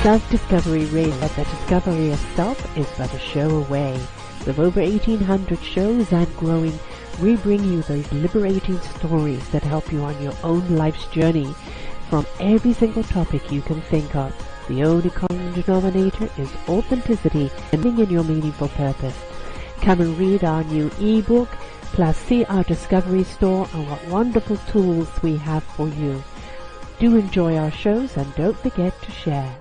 Self-discovery radio. The discovery of self is but a show away. With over 1,800 shows and growing, we bring you those liberating stories that help you on your own life's journey from every single topic you can think of. The only common denominator is authenticity and being in your meaningful purpose. Come and read our new ebook, plus see our discovery store and what wonderful tools we have for you. Do enjoy our shows and don't forget to share.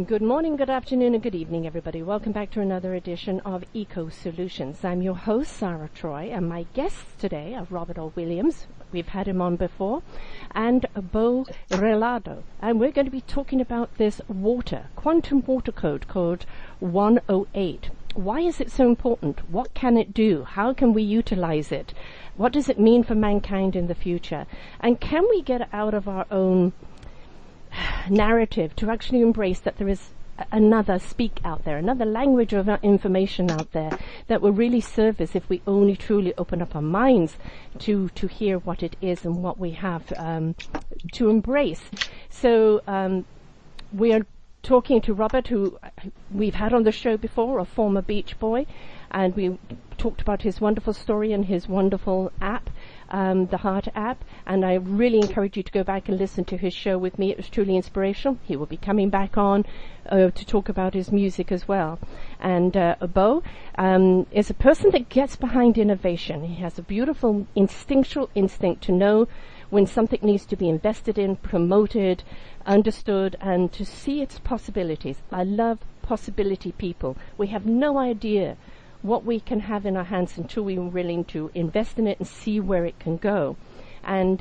Good morning, good afternoon, and good evening, everybody. Welcome back to another edition of Eco Solutions. I'm your host, Sara Troy, and my guests today are Robert O. Williams. We've had him on before, and Bo Relado. And we're going to be talking about this quantum water code called 108. Why is it so important? What can it do? How can we utilize it? What does it mean for mankind in the future? And can we get out of our own narrative to actually embrace that there is another speak out there, another language of information out there that will really serve us if we only truly open up our minds to hear what it is and what we have to embrace. So we are talking to Robert, who we've had on the show before, a former beach boy, and we talked about his wonderful story and his wonderful app, the Heart app, and I really encourage you to go back and listen to his show with me. It was truly inspirational. He will be coming back on to talk about his music as well. And Bo is a person that gets behind innovation. He has a beautiful instinctual instinct to know when something needs to be invested in, promoted, understood, and to see its possibilities. I love possibility people. We have no idea what we can have in our hands until we're willing to invest in it and see where it can go. And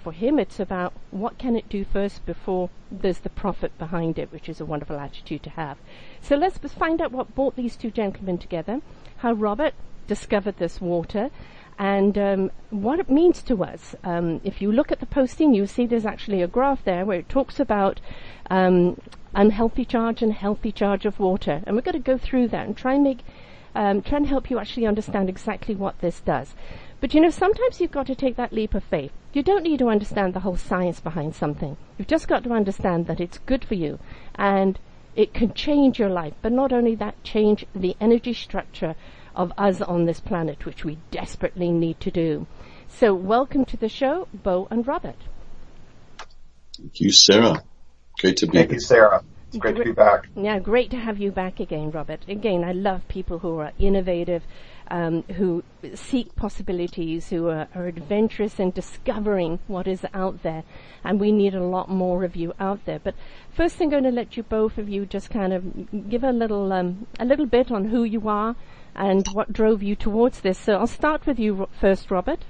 for him, it's about what can it do first before there's the profit behind it, which is a wonderful attitude to have. So let's find out what brought these two gentlemen together, how Robert discovered this water, and what it means to us. If you look at the posting, you see there's actually a graph there where it talks about unhealthy charge and healthy charge of water. And we're going to go through that and try and help you actually understand exactly what this does. But you know, sometimes you've got to take that leap of faith. You don't need to understand the whole science behind something. You've just got to understand that it's good for you and it can change your life. But not only that, change the energy structure of us on this planet, which we desperately need to do. So welcome to the show, Bo and Robert. Thank you, Sarah. Great to be Thank you, Sarah. It's great to be back. Yeah, great to have you back again, Robert. Again, I love people who are innovative, who seek possibilities, who are adventurous in discovering what is out there. And we need a lot more of you out there. But first I'm going to let you, both of you, just kind of give a little bit on who you are and what drove you towards this. So I'll start with you first, Robert.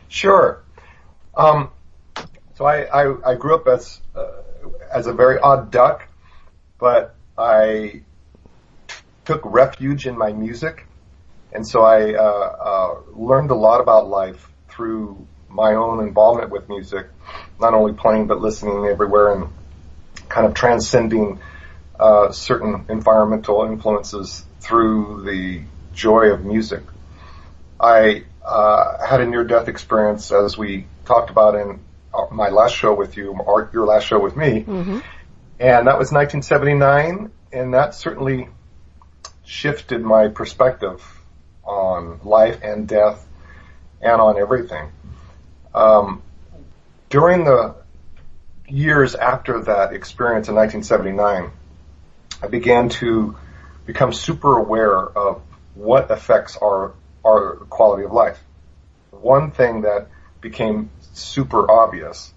Sure. So I grew up as a very odd duck, but I took refuge in my music, and so I learned a lot about life through my own involvement with music, not only playing but listening everywhere and kind of transcending certain environmental influences through the joy of music. I had a near-death experience, as we talked about in my last show with you, or your last show with me, and that was 1979, and that certainly shifted my perspective on life and death and on everything. During the years after that experience in 1979, I began to become super aware of what affects our quality of life. One thing that became super obvious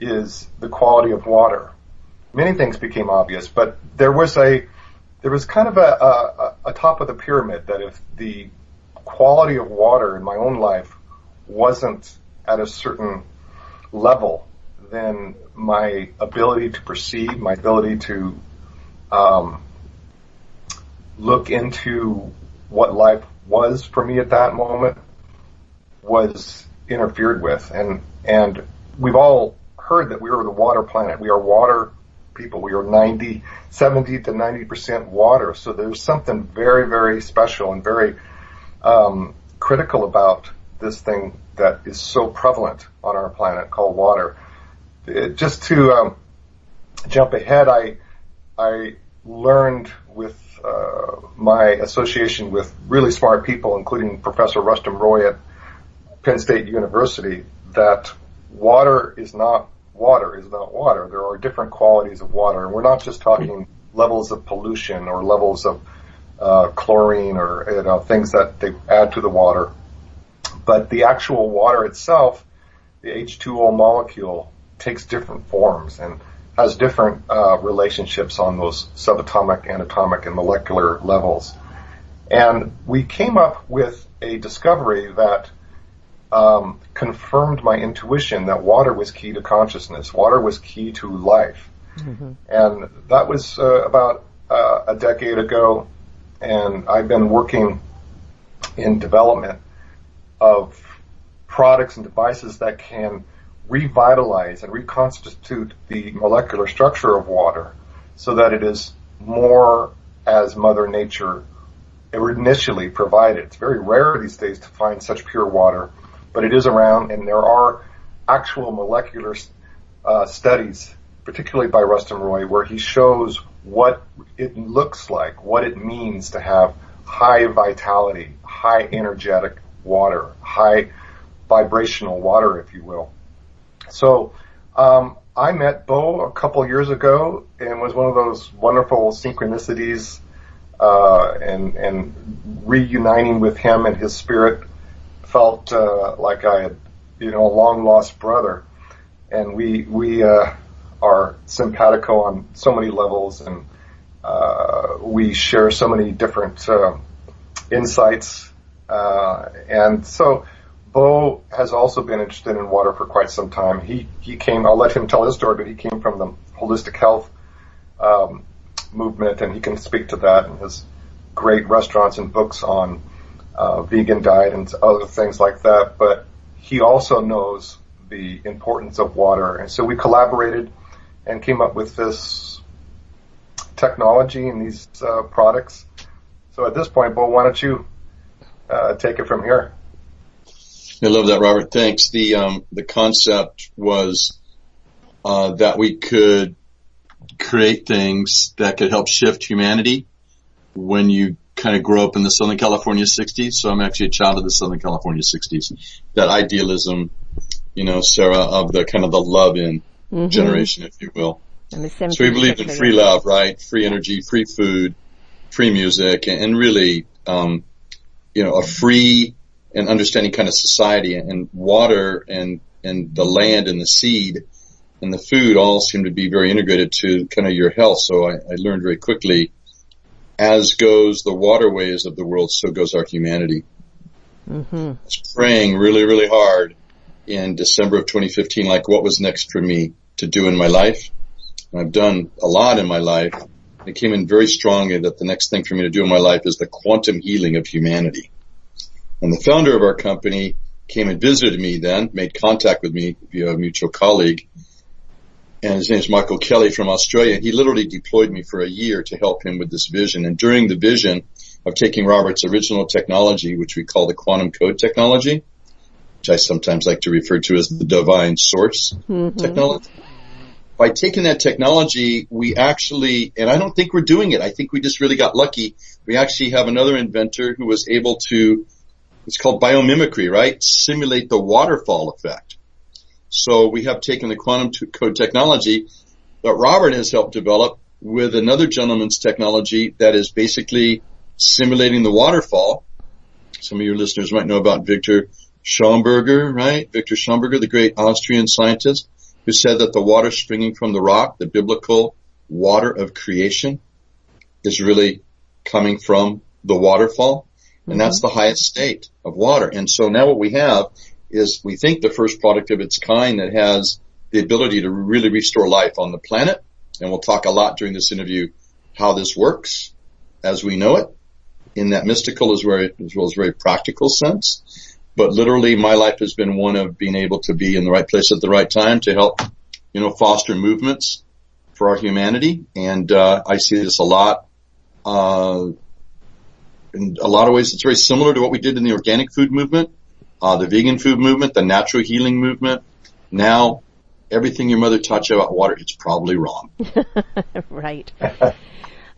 is the quality of water. Many things became obvious, but there was kind of a top of the pyramid, that if the quality of water in my own life wasn't at a certain level, then my ability to perceive, my ability to look into what life was for me at that moment was interfered with. And we've all heard that we are the water planet. We are water people. We are 70 to 90% water. So there's something very, very special and very critical about this thing that is so prevalent on our planet called water. Just to jump ahead, I learned with my association with really smart people, including Professor Rustum Roy at Penn State University, that water is not water. There are different qualities of water, and we're not just talking levels of pollution or levels of chlorine or things that they add to the water, but the actual water itself, the H2O molecule, takes different forms and has different relationships on those subatomic, anatomic, and molecular levels. And we came up with a discovery that confirmed my intuition that water was key to consciousness. Water was key to life. Mm-hmm. And that was about a decade ago, and I've been working in development of products and devices that can revitalize and reconstitute the molecular structure of water so that it is more as Mother Nature initially provided. It's very rare these days to find such pure water, but it is around, and there are actual molecular studies, particularly by Rustum Roy, where he shows what it looks like, what it means to have high vitality, high energetic water, high vibrational water, if you will. So I met Bo a couple years ago, and was one of those wonderful synchronicities, and reuniting with him and his spirit felt like I had, a long lost brother, and we are simpatico on so many levels, and we share so many different insights, and so Bo has also been interested in water for quite some time. He came, I'll let him tell his story, but he came from the holistic health movement, and he can speak to that, and his great restaurants and books on vegan diet and other things like that. But he also knows the importance of water, and so we collaborated and came up with this technology and these products. So at this point, Bo, why don't you take it from here? I love that, Robert. Thanks. The concept was that we could create things that could help shift humanity when you kind of grow up in the Southern California 60s. So I'm actually a child of the Southern California 60s. That idealism, Sara, of the kind of the love-in generation, if you will. And so we believed in free love, right? Free energy, free food, free music, and really, a free and understanding kind of society, and water and the land and the seed and the food all seem to be very integrated to kind of your health. So I learned very quickly, as goes the waterways of the world, so goes our humanity. Mm-hmm. I was praying really, really hard in December of 2015, like what was next for me to do in my life. And I've done a lot in my life. It came in very strongly that the next thing for me to do in my life is the quantum healing of humanity. And the founder of our company came and visited me then, made contact with me via a mutual colleague, and his name is Michael Kelly from Australia. He literally deployed me for a year to help him with this vision. And during the vision of taking Robert's original technology, which we call the quantum code technology, which I sometimes like to refer to as the divine source technology, by taking that technology, we actually, and I don't think we're doing it, I think we just really got lucky, we actually have another inventor who was able to, it's called biomimicry, right? Simulate the waterfall effect. So we have taken the quantum code technology that Robert has helped develop with another gentleman's technology that is basically simulating the waterfall. Some of your listeners might know about Victor Schomburger, right? Victor Schomburger, the great Austrian scientist, who said that the water springing from the rock, the biblical water of creation, is really coming from the waterfall. And that's the highest state of water. And so now what we have is, we think, the first product of its kind that has the ability to really restore life on the planet. And we'll talk a lot during this interview how this works as we know it, in that mystical as well as very practical sense. But literally, my life has been one of being able to be in the right place at the right time to help, foster movements for our humanity. And I see this a lot. In a lot of ways, it's very similar to what we did in the organic food movement, the vegan food movement, the natural healing movement. Now, everything your mother taught you about water, it's probably wrong. Right.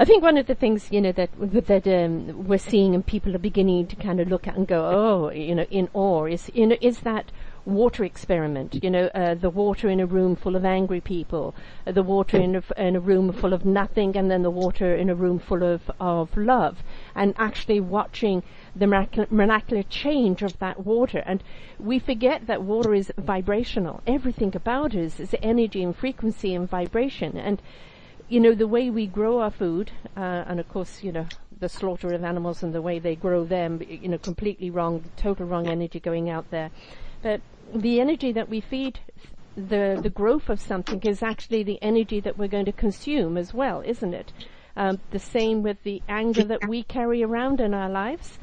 I think one of the things, that we're seeing and people are beginning to kind of look at and go, oh, in awe is that water experiment, the water in a room full of angry people, the water in a room full of nothing, and then the water in a room full of love, and actually watching the miraculous change of that water. And we forget that water is vibrational. Everything about it is energy and frequency and vibration. And the way we grow our food, and of course, the slaughter of animals and the way they grow them, completely wrong, total wrong energy going out there. But the energy that we feed the growth of something is actually the energy that we're going to consume as well, isn't it? The same with the anger that we carry around in our lives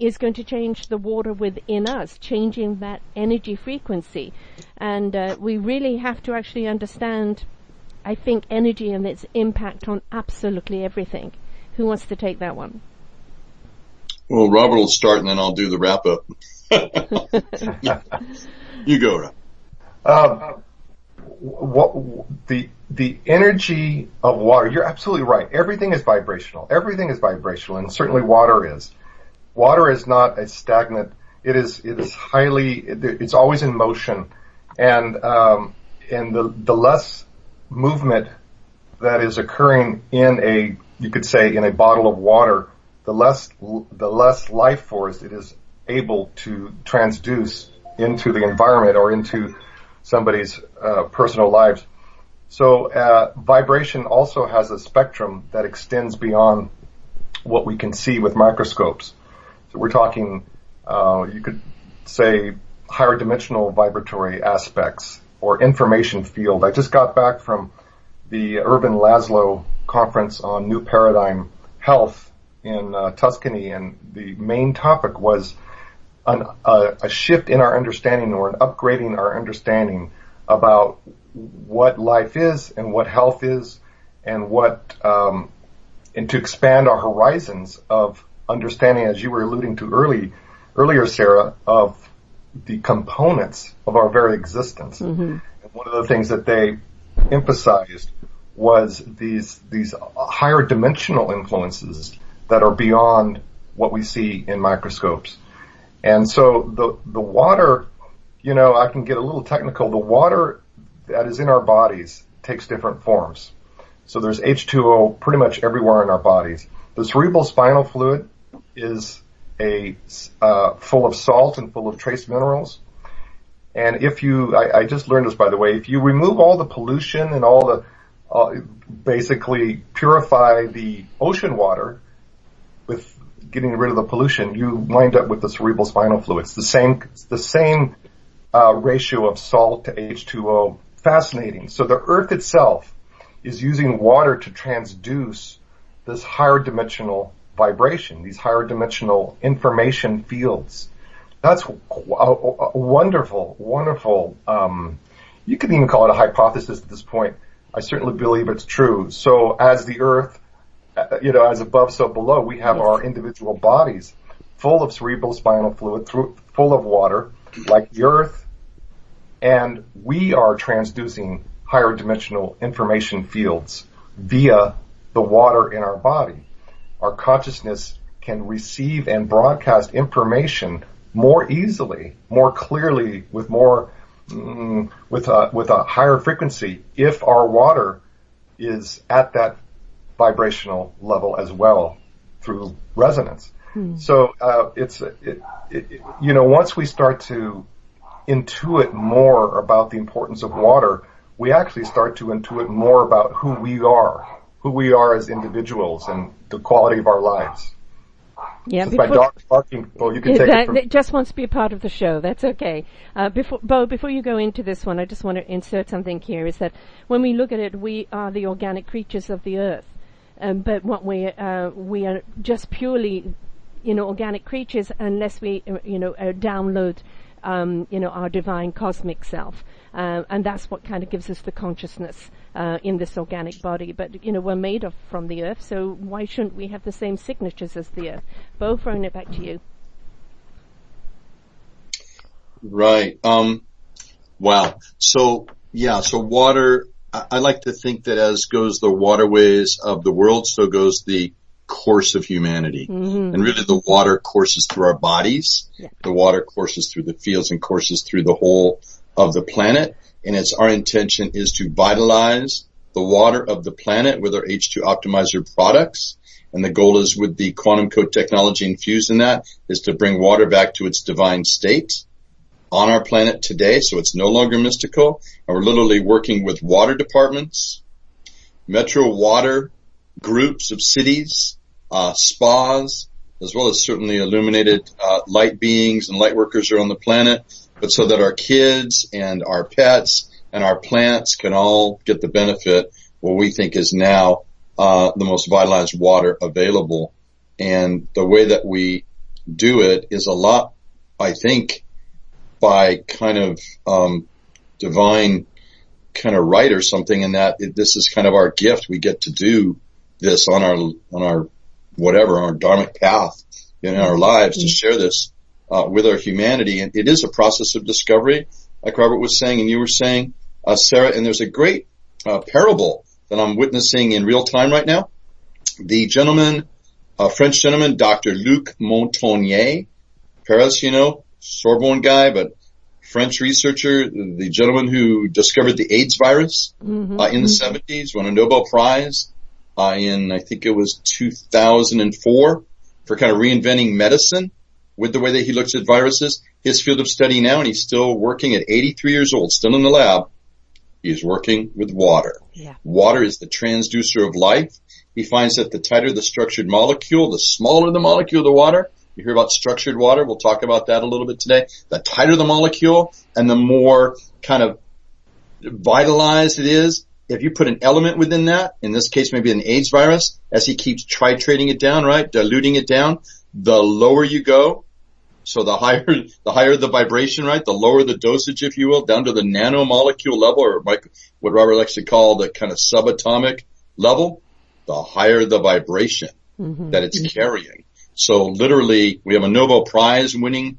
is going to change the water within us, changing that energy frequency. And we really have to actually understand, I think, energy and its impact on absolutely everything. Who wants to take that one? Well, Robert will start, and then I'll do the wrap up. You go, Rob. The energy of water, you're absolutely right. Everything is vibrational. Everything is vibrational, and certainly water is. Water is not a stagnant. It is highly. It's always in motion, and the less movement that is occurring you could say in a bottle of water, the less life force it is able to transduce into the environment or into somebody's personal lives. So vibration also has a spectrum that extends beyond what we can see with microscopes. So we're talking, you could say, higher dimensional vibratory aspects or information field. I just got back from the Urban Laszlo conference on New Paradigm Health in Tuscany, and the main topic was a shift in our understanding, or an upgrading our understanding about what life is and what health is, and and to expand our horizons of understanding, as you were alluding to earlier, Sara, of the components of our very existence. Mm-hmm. And one of the things that they emphasized was these higher dimensional influences that are beyond what we see in microscopes. And so the water, I can get a little technical. The water that is in our bodies takes different forms. So there's H2O pretty much everywhere in our bodies. The cerebral spinal fluid is full of salt and full of trace minerals. And I just learned this, by the way, if you remove all the pollution and basically purify the ocean water with getting rid of the pollution, you wind up with the cerebral spinal fluid. It's the same ratio of salt to H2O. Fascinating. So the Earth itself is using water to transduce this higher dimensional vibration, these higher dimensional information fields. That's a wonderful, wonderful, you could even call it a hypothesis at this point. I certainly believe it's true. So as the Earth, as above, so below, we have our individual bodies full of cerebral spinal fluid, full of water, like the Earth, and we are transducing higher dimensional information fields via the water in our body. Our consciousness can receive and broadcast information more easily, more clearly, with a higher frequency if our water is at that vibrational level as well through resonance. So once we start to intuit more about the importance of water, we actually start to intuit more about who we are as individuals and the quality of our lives. Yeah, my dog's barking. Well, you can take it from... It just wants to be a part of the show. That's okay. Before you go into this one, I just want to insert something here, is that when we look at it, we are the organic creatures of the earth. But what we are just purely, organic creatures unless we, download, our divine cosmic self. And that's what kind of gives us the consciousness in this organic body. But, we're made from the earth, so why shouldn't we have the same signatures as the earth? Bo, throwing it back to you. Right. Wow. So Yeah, so water, I like to think that as goes the waterways of the world, so goes the course of humanity. And really the water courses through our bodies. Yeah. The water courses through the fields and courses through the whole of the planet. And it's our intention is to vitalize the water of the planet with our H2 optimizer products. And the goal is with the quantum code technology infused in that is to bring water back to its divine state on our planet today, so it's no longer mystical. And we're literally working with water departments, metro water groups of cities, spas, as well as certainly illuminated light beings and light workers are on the planet, but so that our kids and our pets and our plants can all get the benefit what we think is now the most vitalized water available. And the way that we do it is a lot, I think, by kind of divine kind of right or something, in that this is kind of our gift. We get to do this on our whatever, our dharmic path in our lives, to share this with our humanity. And it is a process of discovery, like Robert was saying and you were saying, Sarah, and there's a great parable that I'm witnessing in real time right now. The gentleman, French gentleman, Dr. Luc Montagnier, Paris, Sorbonne guy, but French researcher, the gentleman who discovered the AIDS virus in the 70s, won a Nobel Prize in, I think it was 2004, for kind of reinventing medicine with the way that he looks at viruses. His field of study now, and he's still working at 83 years old, still in the lab, he's working with water. Yeah. Water is the transducer of life. He finds that the tighter the structured molecule, the smaller the molecule of the water. You hear about structured water. We'll talk about that a little bit today. The tighter the molecule and the more kind of vitalized it is. If you put an element within that, in this case maybe an AIDS virus, as he keeps titrating it down, right, diluting it down, the lower you go. So the higher the vibration, right, the lower the dosage, if you will, down to the nanomolecule level, or what Robert likes to call the kind of subatomic level, the higher the vibration that it's carrying. So literally, we have a Nobel Prize winning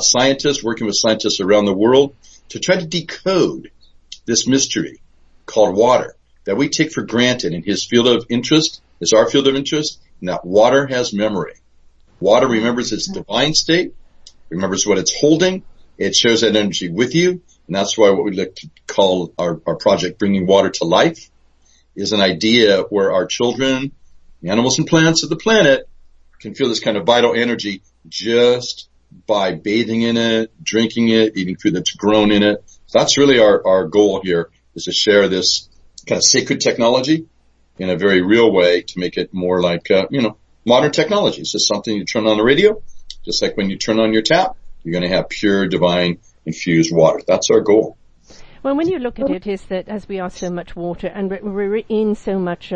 scientist working with scientists around the world to try to decode this mystery called water that we take for granted. And his field of interest is our field of interest, and that water has memory. Water remembers its divine state, remembers what it's holding. It shares that energy with you. And that's why what we like to call our project, Bringing Water to Life, is an idea where our children, the animals and plants of the planet, can feel this kind of vital energy just by bathing in it, drinking it, eating food that's grown in it. So that's really our goal here, is to share this kind of sacred technology in a very real way to make it more like, modern technology. It's just something you turn on the radio, just like when you turn on your tap, you're going to have pure, divine, infused water. That's our goal. Well, when you look at it, is that as we are so much water and we're in so much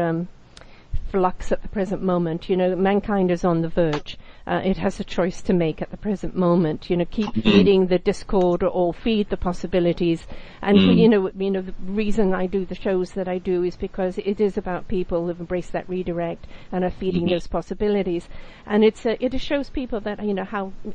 flux at the present moment, mankind is on the verge. It has a choice to make at the present moment, keep feeding the discord or feed the possibilities. And, the reason I do the shows that I do is because it is about people who've embraced that redirect and are feeding those possibilities. And it shows people that,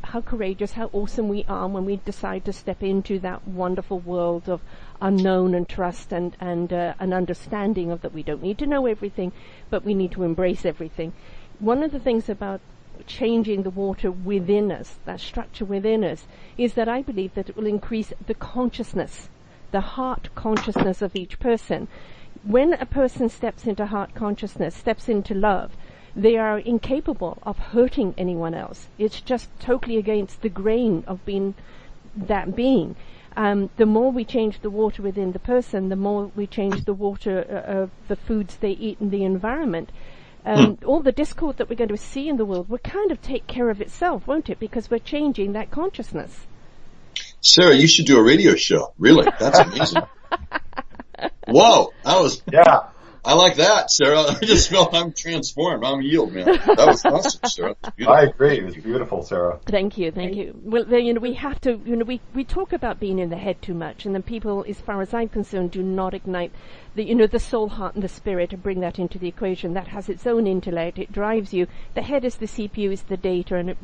how courageous, how awesome we are when we decide to step into that wonderful world of unknown and trust and an understanding of that we don't need to know everything, but we need to embrace everything. One of the things about changing the water within us, that structure within us, is that I believe that it will increase the consciousness, the heart consciousness of each person. When a person steps into heart consciousness, steps into love, they are incapable of hurting anyone else. It's just totally against the grain of being that being. The more we change the water within the person, the more we change the water of the foods they eat and the environment. All the discord that we're going to see in the world will kind of take care of itself, won't it? Because we're changing that consciousness. Sarah, you should do a radio show. Really, that's amazing. Whoa, that was I like that, Sarah. I just felt I'm transformed. I'm healed, man. That was awesome, Sarah. I agree. It was beautiful, Sarah. Thank you. Well, we have to, we talk about being in the head too much, and then people, as far as I'm concerned, do not ignite the soul, heart, and the spirit, and bring that into the equation. That has its own intellect. It drives you. The head is the CPU, is the data, and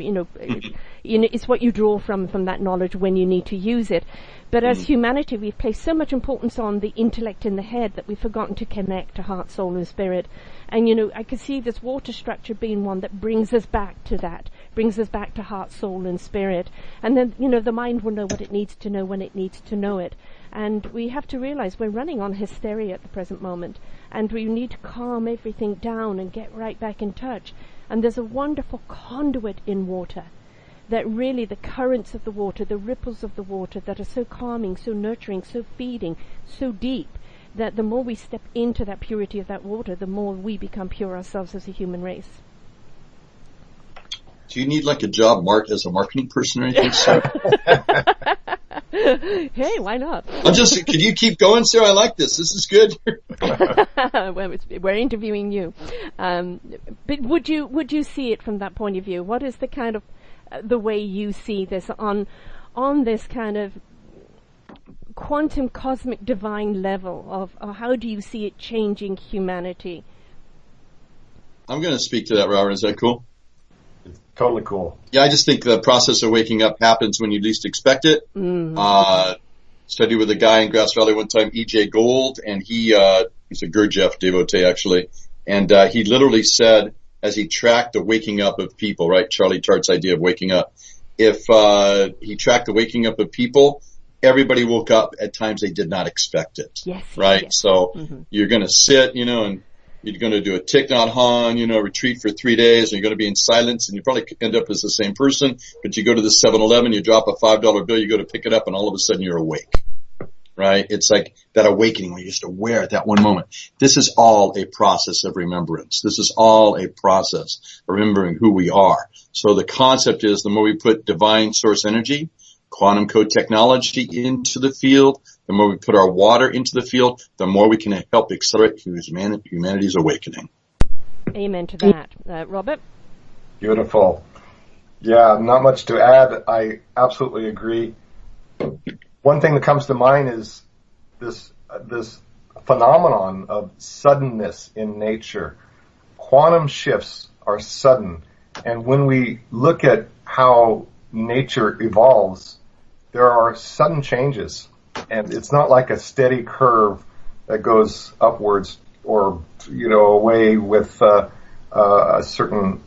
it's what you draw from that knowledge when you need to use it. But as humanity, we've placed so much importance on the intellect in the head that we've forgotten to connect to heart, soul, and spirit. And, I can see this water structure being one that brings us back to that, brings us back to heart, soul, and spirit. And then, the mind will know what it needs to know when it needs to know it. And we have to realize we're running on hysteria at the present moment. And we need to calm everything down and get right back in touch. And there's a wonderful conduit in water. That really the currents of the water, the ripples of the water that are so calming, so nurturing, so feeding, so deep, that the more we step into that purity of that water, the more we become pure ourselves as a human race. Do you need like a job as a marketing person or anything, Sarah? Hey, why not? Can you keep going, Sarah? I like this. This is good. Well, we're interviewing you. But would you see it from that point of view? What is the kind of the way you see this on this kind of quantum cosmic divine level of how do you see it changing humanity? I'm going to speak to that, Robert. Is that cool? It's totally cool. Yeah, I just think the process of waking up happens when you least expect it. Studied with a guy in Grass Valley one time, E.J. Gold, and he's a Gurdjieff devotee actually, and he literally said, as he tracked the waking up of people, right? Charlie Chart's idea of waking up. If he tracked the waking up of people, everybody woke up at times they did not expect it. Yes. Right? Yes. So you're going to sit, and you're going to do a Thich Nhat Hanh, retreat for 3 days, and you're going to be in silence, and you probably end up as the same person, but you go to the 7-Eleven, you drop a $5 bill, you go to pick it up, and all of a sudden you're awake. Right? It's like that awakening where you're just aware at that one moment. This is all a process of remembrance. This is all a process of remembering who we are. So the concept is the more we put divine source energy, quantum code technology into the field, the more we put our water into the field, the more we can help accelerate humanity's awakening. Amen to that. Robert? Beautiful. Yeah, not much to add. I absolutely agree. One thing that comes to mind is this phenomenon of suddenness in nature. Quantum shifts are sudden, and when we look at how nature evolves, there are sudden changes, and it's not like a steady curve that goes upwards or away with a certain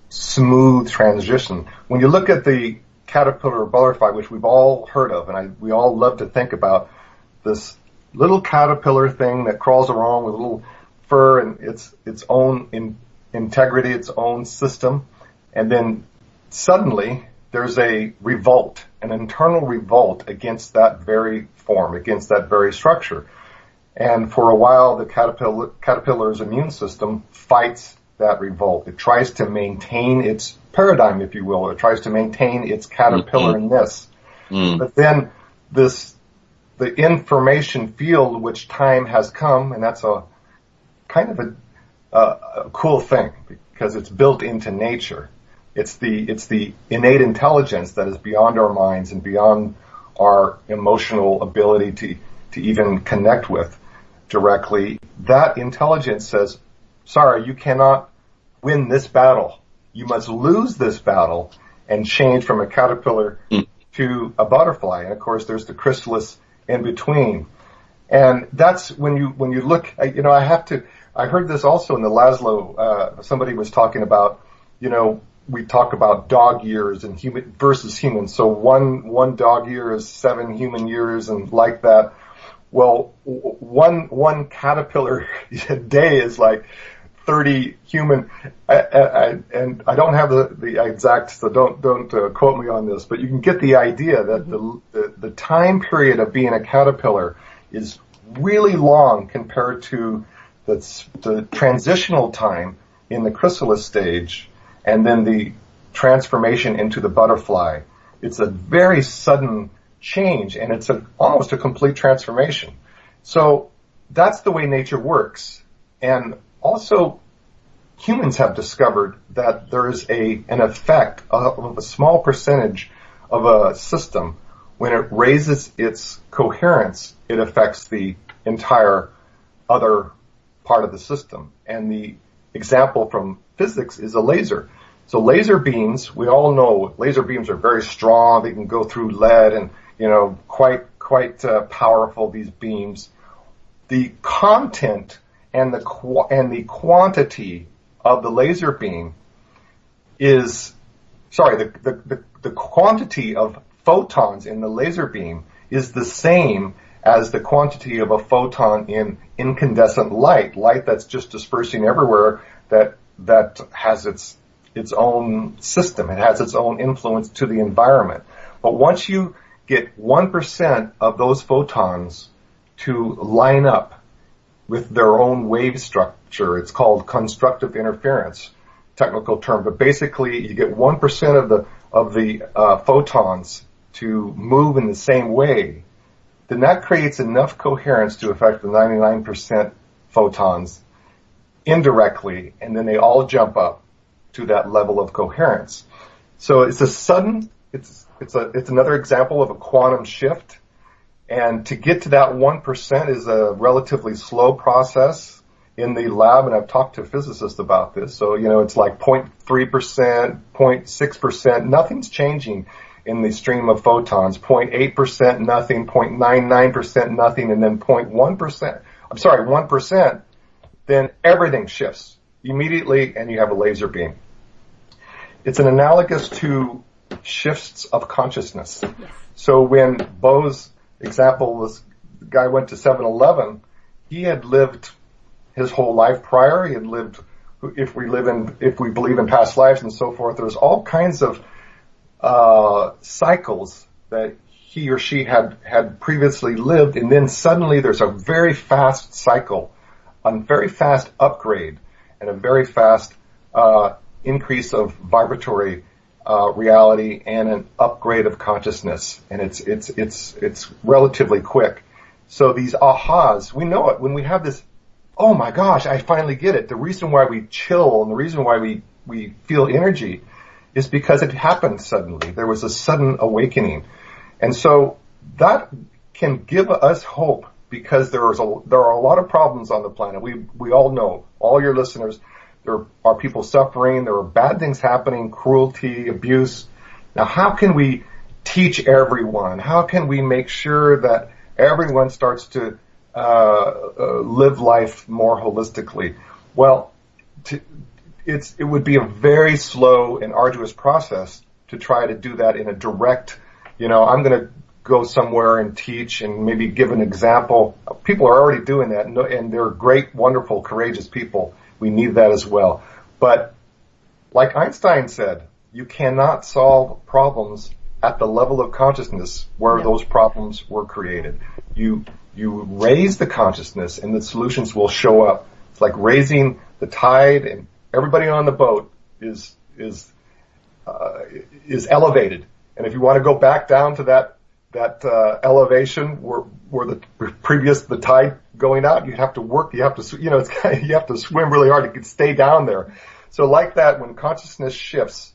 smooth transition. When you look at the caterpillar or butterfly, which we've all heard of, and we all love to think about this little caterpillar thing that crawls around with a little fur and its own integrity, its own system, and then suddenly there's a revolt, an internal revolt against that very form, against that very structure. And for a while, the caterpillar's immune system fights that revolt. It tries to maintain its paradigm, if you will. It tries to maintain its caterpillarness. But then the information field which time has come, and that's a kind of a cool thing because it's built into nature. It's the innate intelligence that is beyond our minds and beyond our emotional ability to even connect with directly. That intelligence says, Sara, you cannot win this battle. You must lose this battle and change from a caterpillar to a butterfly. And of course, there's the chrysalis in between. And that's when you look, I heard this also in the Laszlo, somebody was talking about, we talk about dog years and human versus human. So one dog year is 7 human years and like that. Well, one caterpillar day is like 30 human, and I don't have the exact, so don't quote me on this, but you can get the idea that the time period of being a caterpillar is really long compared to the transitional time in the chrysalis stage, and then the transformation into the butterfly. It's a very sudden change, and it's almost a complete transformation. So that's the way nature works. And also, humans have discovered that there is an effect of a small percentage of a system. When it raises its coherence, it affects the entire other part of the system. And the example from physics is a laser. So laser beams, we all know laser beams are very strong. They can go through lead and, quite powerful, these beams. The content and the quantity of the laser beam is, the quantity of photons in the laser beam is the same as the quantity of a photon in incandescent light that's just dispersing everywhere, that has its own system. It has its own influence to the environment. But once you get 1% of those photons to line up with their own wave structure, it's called constructive interference, technical term, but basically you get 1% of the photons to move in the same way, then that creates enough coherence to affect the 99% photons indirectly, and then they all jump up to that level of coherence. So it's it's another example of a quantum shift, and to get to that 1% is a relatively slow process in the lab, and I've talked to physicists about this. So, it's like 0.3%, 0.6%, nothing's changing in the stream of photons, 0.8% nothing, 0.99% nothing, and then 1%, then everything shifts immediately and you have a laser beam. It's an analogous to shifts of consciousness. Yes. So when Bo's example, this guy went to 7-Eleven, he had lived his whole life prior. He had lived, if we believe in past lives and so forth, there's all kinds of cycles that he or she had previously lived, and then suddenly there's a very fast cycle, a very fast upgrade, and a very fast increase of vibratory reality and an upgrade of consciousness, and it's relatively quick. So these ahas, we know it when we have this. Oh my gosh, I finally get it. The reason why we chill and the reason why we feel energy is because it happened suddenly. There was a sudden awakening. And so that can give us hope, because there are a lot of problems on the planet. We all know, all your listeners, there are people suffering, there are bad things happening, cruelty, abuse. Now, how can we teach everyone? How can we make sure that everyone starts to live life more holistically? Well, it would be a very slow and arduous process to try to do that in a direct, I'm going to go somewhere and teach and maybe give an example. People are already doing that, and they're great, wonderful, courageous people. We need that as well. But like Einstein said, you cannot solve problems at the level of consciousness where those problems were created. You raise the consciousness and the solutions will show up. It's like raising the tide, and everybody on the boat is elevated. And if you want to go back down to that elevation where the tide going out, you have to work, you have to you have to swim really hard to stay down there. So like that, when consciousness shifts,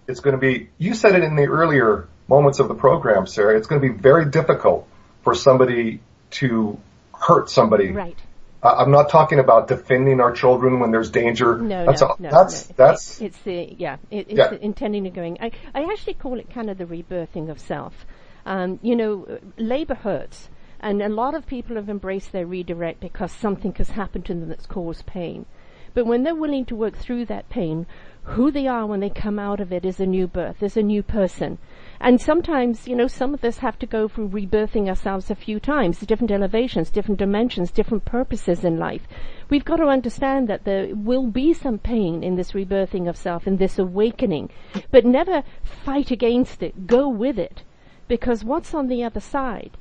it's going to be, you said it in the earlier moments of the program, Sarah, it's going to be very difficult for somebody to hurt somebody. Right. I'm not talking about defending our children when there's danger. No. That's it's intending to going. I actually call it kind of the rebirthing of self. Labor hurts, and a lot of people have embraced their redirect because something has happened to them that's caused pain. But when they're willing to work through that pain, who they are when they come out of it is a new birth, is a new person. And sometimes, some of us have to go through rebirthing ourselves a few times, different elevations, different dimensions, different purposes in life. We've got to understand that there will be some pain in this rebirthing of self, in this awakening, but never fight against it, go with it. Because what's on the other side,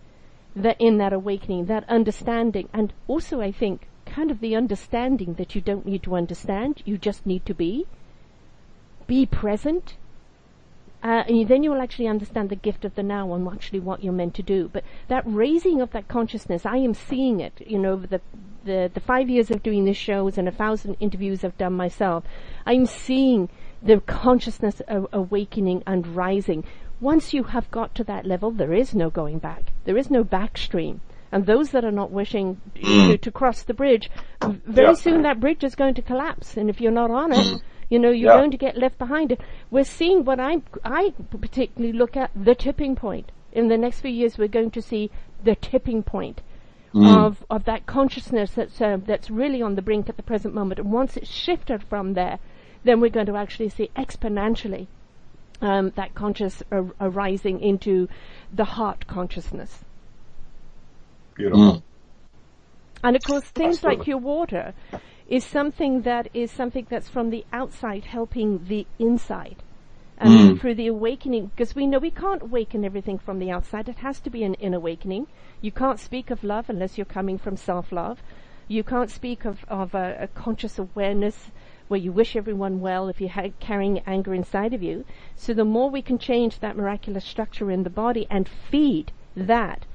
that in that awakening, that understanding, and also I think kind of the understanding that you don't need to understand, you just need to be present, then you will actually understand the gift of the now and actually what you're meant to do. But that raising of that consciousness, I am seeing it, over the 5 years of doing these shows and 1,000 interviews I've done myself. I'm seeing the consciousness awakening and rising. Once you have got to that level, there is no going back. There is no backstream. And those that are not wishing to cross the bridge, very soon that bridge is going to collapse. And if you're not on it, you're going to get left behind. We're seeing what I particularly look at, the tipping point. In the next few years, we're going to see the tipping point of that consciousness that's really on the brink at the present moment. And once it's shifted from there, then we're going to actually see exponentially that conscious arising into the heart consciousness. Beautiful. And of course, things like pure water is something that's from the outside helping the inside. And through the awakening, because we know we can't awaken everything from the outside. It has to be an inner awakening. You can't speak of love unless you're coming from self-love. You can't speak of a conscious awareness where you wish everyone well if you're carrying anger inside of you. So the more we can change that miraculous structure in the body and feed that,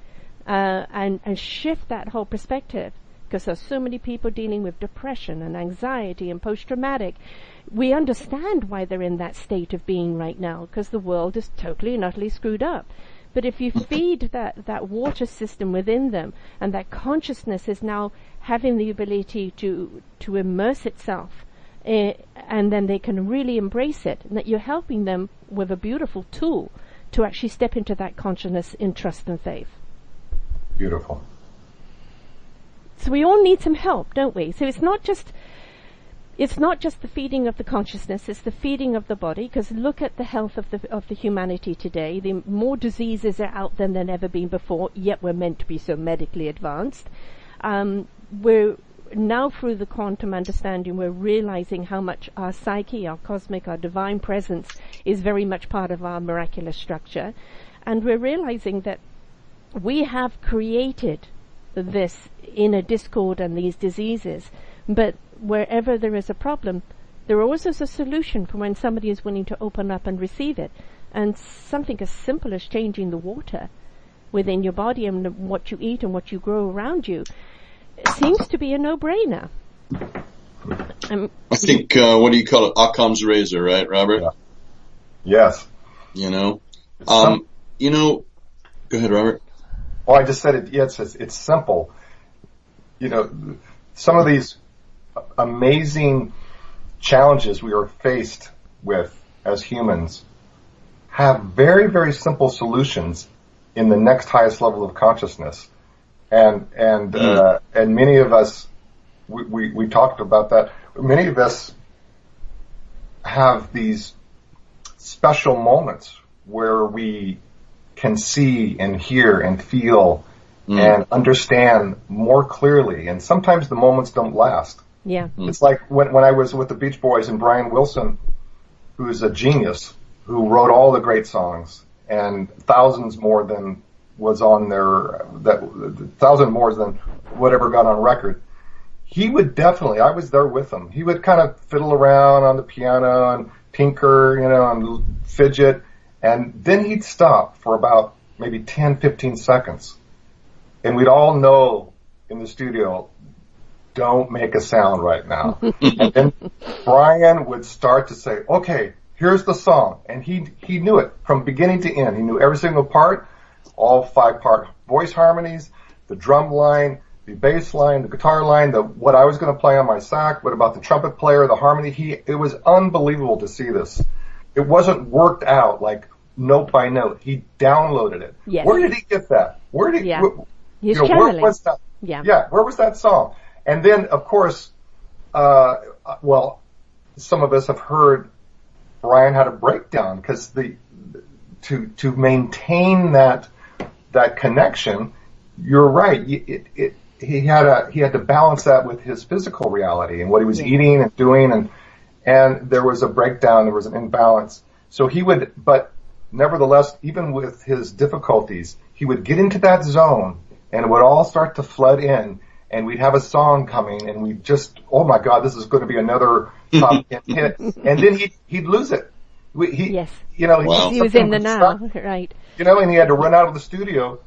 and shift that whole perspective, because there's so many people dealing with depression and anxiety and post-traumatic. We understand why they're in that state of being right now, because the world is totally and utterly screwed up. But if you feed that water system within them, and that consciousness is now having the ability to immerse itself, and then they can really embrace it, and that you're helping them with a beautiful tool to actually step into that consciousness in trust and faith. Beautiful. So we all need some help, don't we? So it's not just the feeding of the consciousness, it's the feeding of the body, because look at the health of the humanity today. The more diseases are out than ever been before, yet we're meant to be so medically advanced. We're now, through the quantum understanding, we're realizing how much our psyche, our cosmic, our divine presence is very much part of our miraculous structure. And we're realizing that we have created this inner discord and these diseases, but wherever there is a problem, there always is a solution for when somebody is willing to open up and receive it. And something as simple as changing the water within your body and what you eat and what you grow around you seems to be a no-brainer. I think, what do you call it? Occams Razor, right, Robert? Yeah. Yes. Go ahead, Robert. Well, I just said it. Yes, it's simple. Some of these amazing challenges we are faced with as humans have very, very simple solutions in the next highest level of consciousness. And many of us, we talked about that. Many of us have these special moments where we can see and hear and feel and understand more clearly. And sometimes the moments don't last. Yeah. It's like when I was with the Beach Boys and Brian Wilson, who's a genius, who wrote all the great songs and thousands more than was on their, thousand more than whatever got on record. He would definitely, I was there with him. He would kind of fiddle around on the piano and tinker, and fidget. And then he'd stop for about maybe 10, 15 seconds. And we'd all know in the studio, don't make a sound right now. And then Brian would start to say, okay, here's the song. And he knew it from beginning to end. He knew every single part, all 5-part voice harmonies, the drum line, the bass line, the guitar line, what I was going to play on my sax, what about the trumpet player, the harmony. It was unbelievable to see this. It wasn't worked out like note by note. He downloaded it. Yes. Where did he get that? Where did He's where was that? Yeah, where was that song? And then, of course, some of us have heard Brian had a breakdown because to maintain that connection, you're right. He had to balance that with his physical reality and what he was eating and doing, and there was a breakdown. There was an imbalance. So but nevertheless, even with his difficulties, he would get into that zone, and it would all start to flood in. And we'd have a song coming, and we'd just, oh my God, this is going to be another top 10 hit. And then he'd lose it. Yes. Wow. He was in the now, right. And he had to run out of the studio,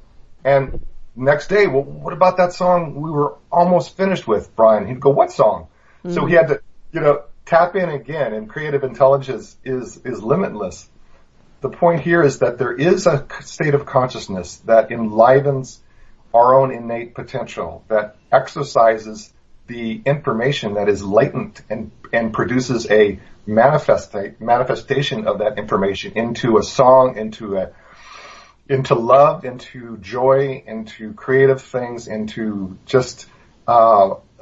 and next day, well, what about that song we were almost finished with, Brian? He'd go, what song? Mm-hmm. So he had to, tap in again, and creative intelligence is limitless. The point here is that there is a state of consciousness that enlivens our own innate potential, that exercises the information that is latent and produces a manifestation of that information into a song, into love, into joy, into creative things, into just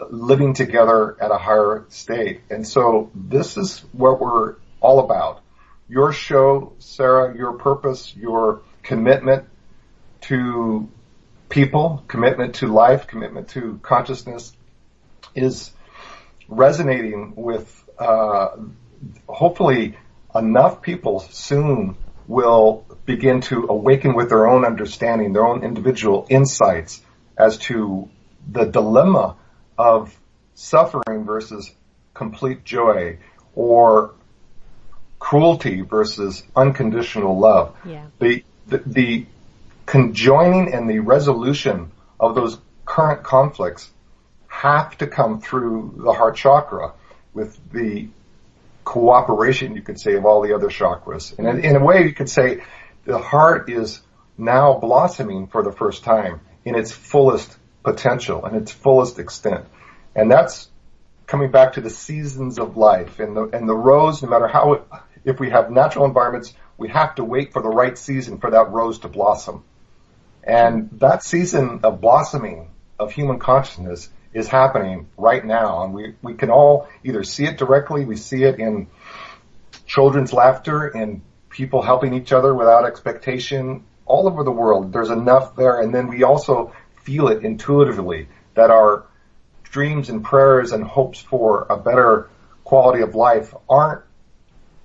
living together at a higher state. And so this is what we're all about. Your show, Sara, your purpose, your commitment to people, commitment to life, commitment to consciousness is resonating with hopefully enough people soon will begin to awaken with their own understanding, their own individual insights as to the dilemma of suffering versus complete joy, or cruelty versus unconditional love. Yeah. The conjoining and the resolution of those current conflicts have to come through the heart chakra with the cooperation, you could say, of all the other chakras. And in a way, you could say the heart is now blossoming for the first time in its fullest potential and its fullest extent. And that's coming back to the seasons of life. And the rose, no matter how, if we have natural environments, we have to wait for the right season for that rose to blossom. And that season of blossoming of human consciousness is happening right now. And we can all either see it directly, we see it in children's laughter, in people helping each other without expectation, all over the world. There's enough there. And then we also feel it intuitively that our dreams and prayers and hopes for a better quality of life aren't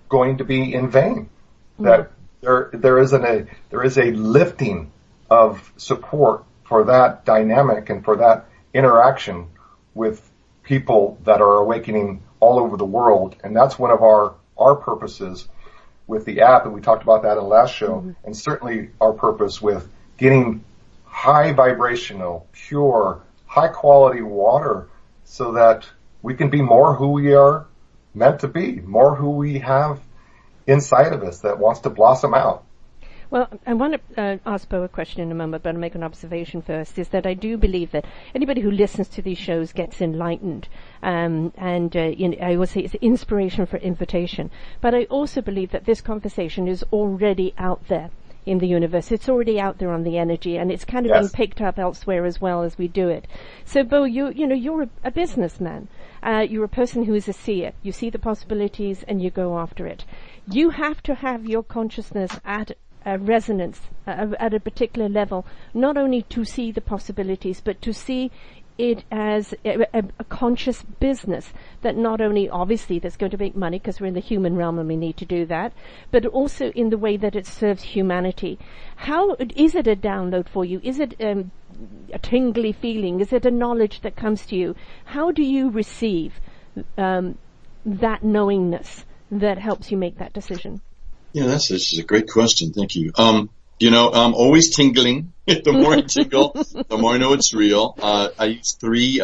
going to be in vain. That there is a lifting of support for that dynamic and for that interaction with people that are awakening all over the world. And that's one of our purposes with the app, and we talked about that in the last show, and certainly our purpose with getting high vibrational, pure, high quality water so that we can be more who we are meant to be, more who we have inside of us that wants to blossom out. Well, I want to ask Bo a question in a moment, but I'll make an observation first, is that I do believe that anybody who listens to these shows gets enlightened. I always say it's inspiration for invitation. But I also believe that this conversation is already out there in the universe. It's already out there on the energy, and it's kind of being picked up elsewhere as well as we do it. So, Bo, you're a businessman. You're a person who is a seer. You see the possibilities and you go after it. You have to have your consciousness at resonance at a particular level, not only to see the possibilities, but to see it as a conscious business that not only obviously that's going to make money because we're in the human realm and we need to do that, but also in the way that it serves humanity. How is it a download for you? Is it a tingly feeling? Is it a knowledge that comes to you? How do you receive that knowingness that helps you make that decision? Yeah, this is a great question. Thank you. I'm always tingling. The more I tingle, the more I know it's real. I use three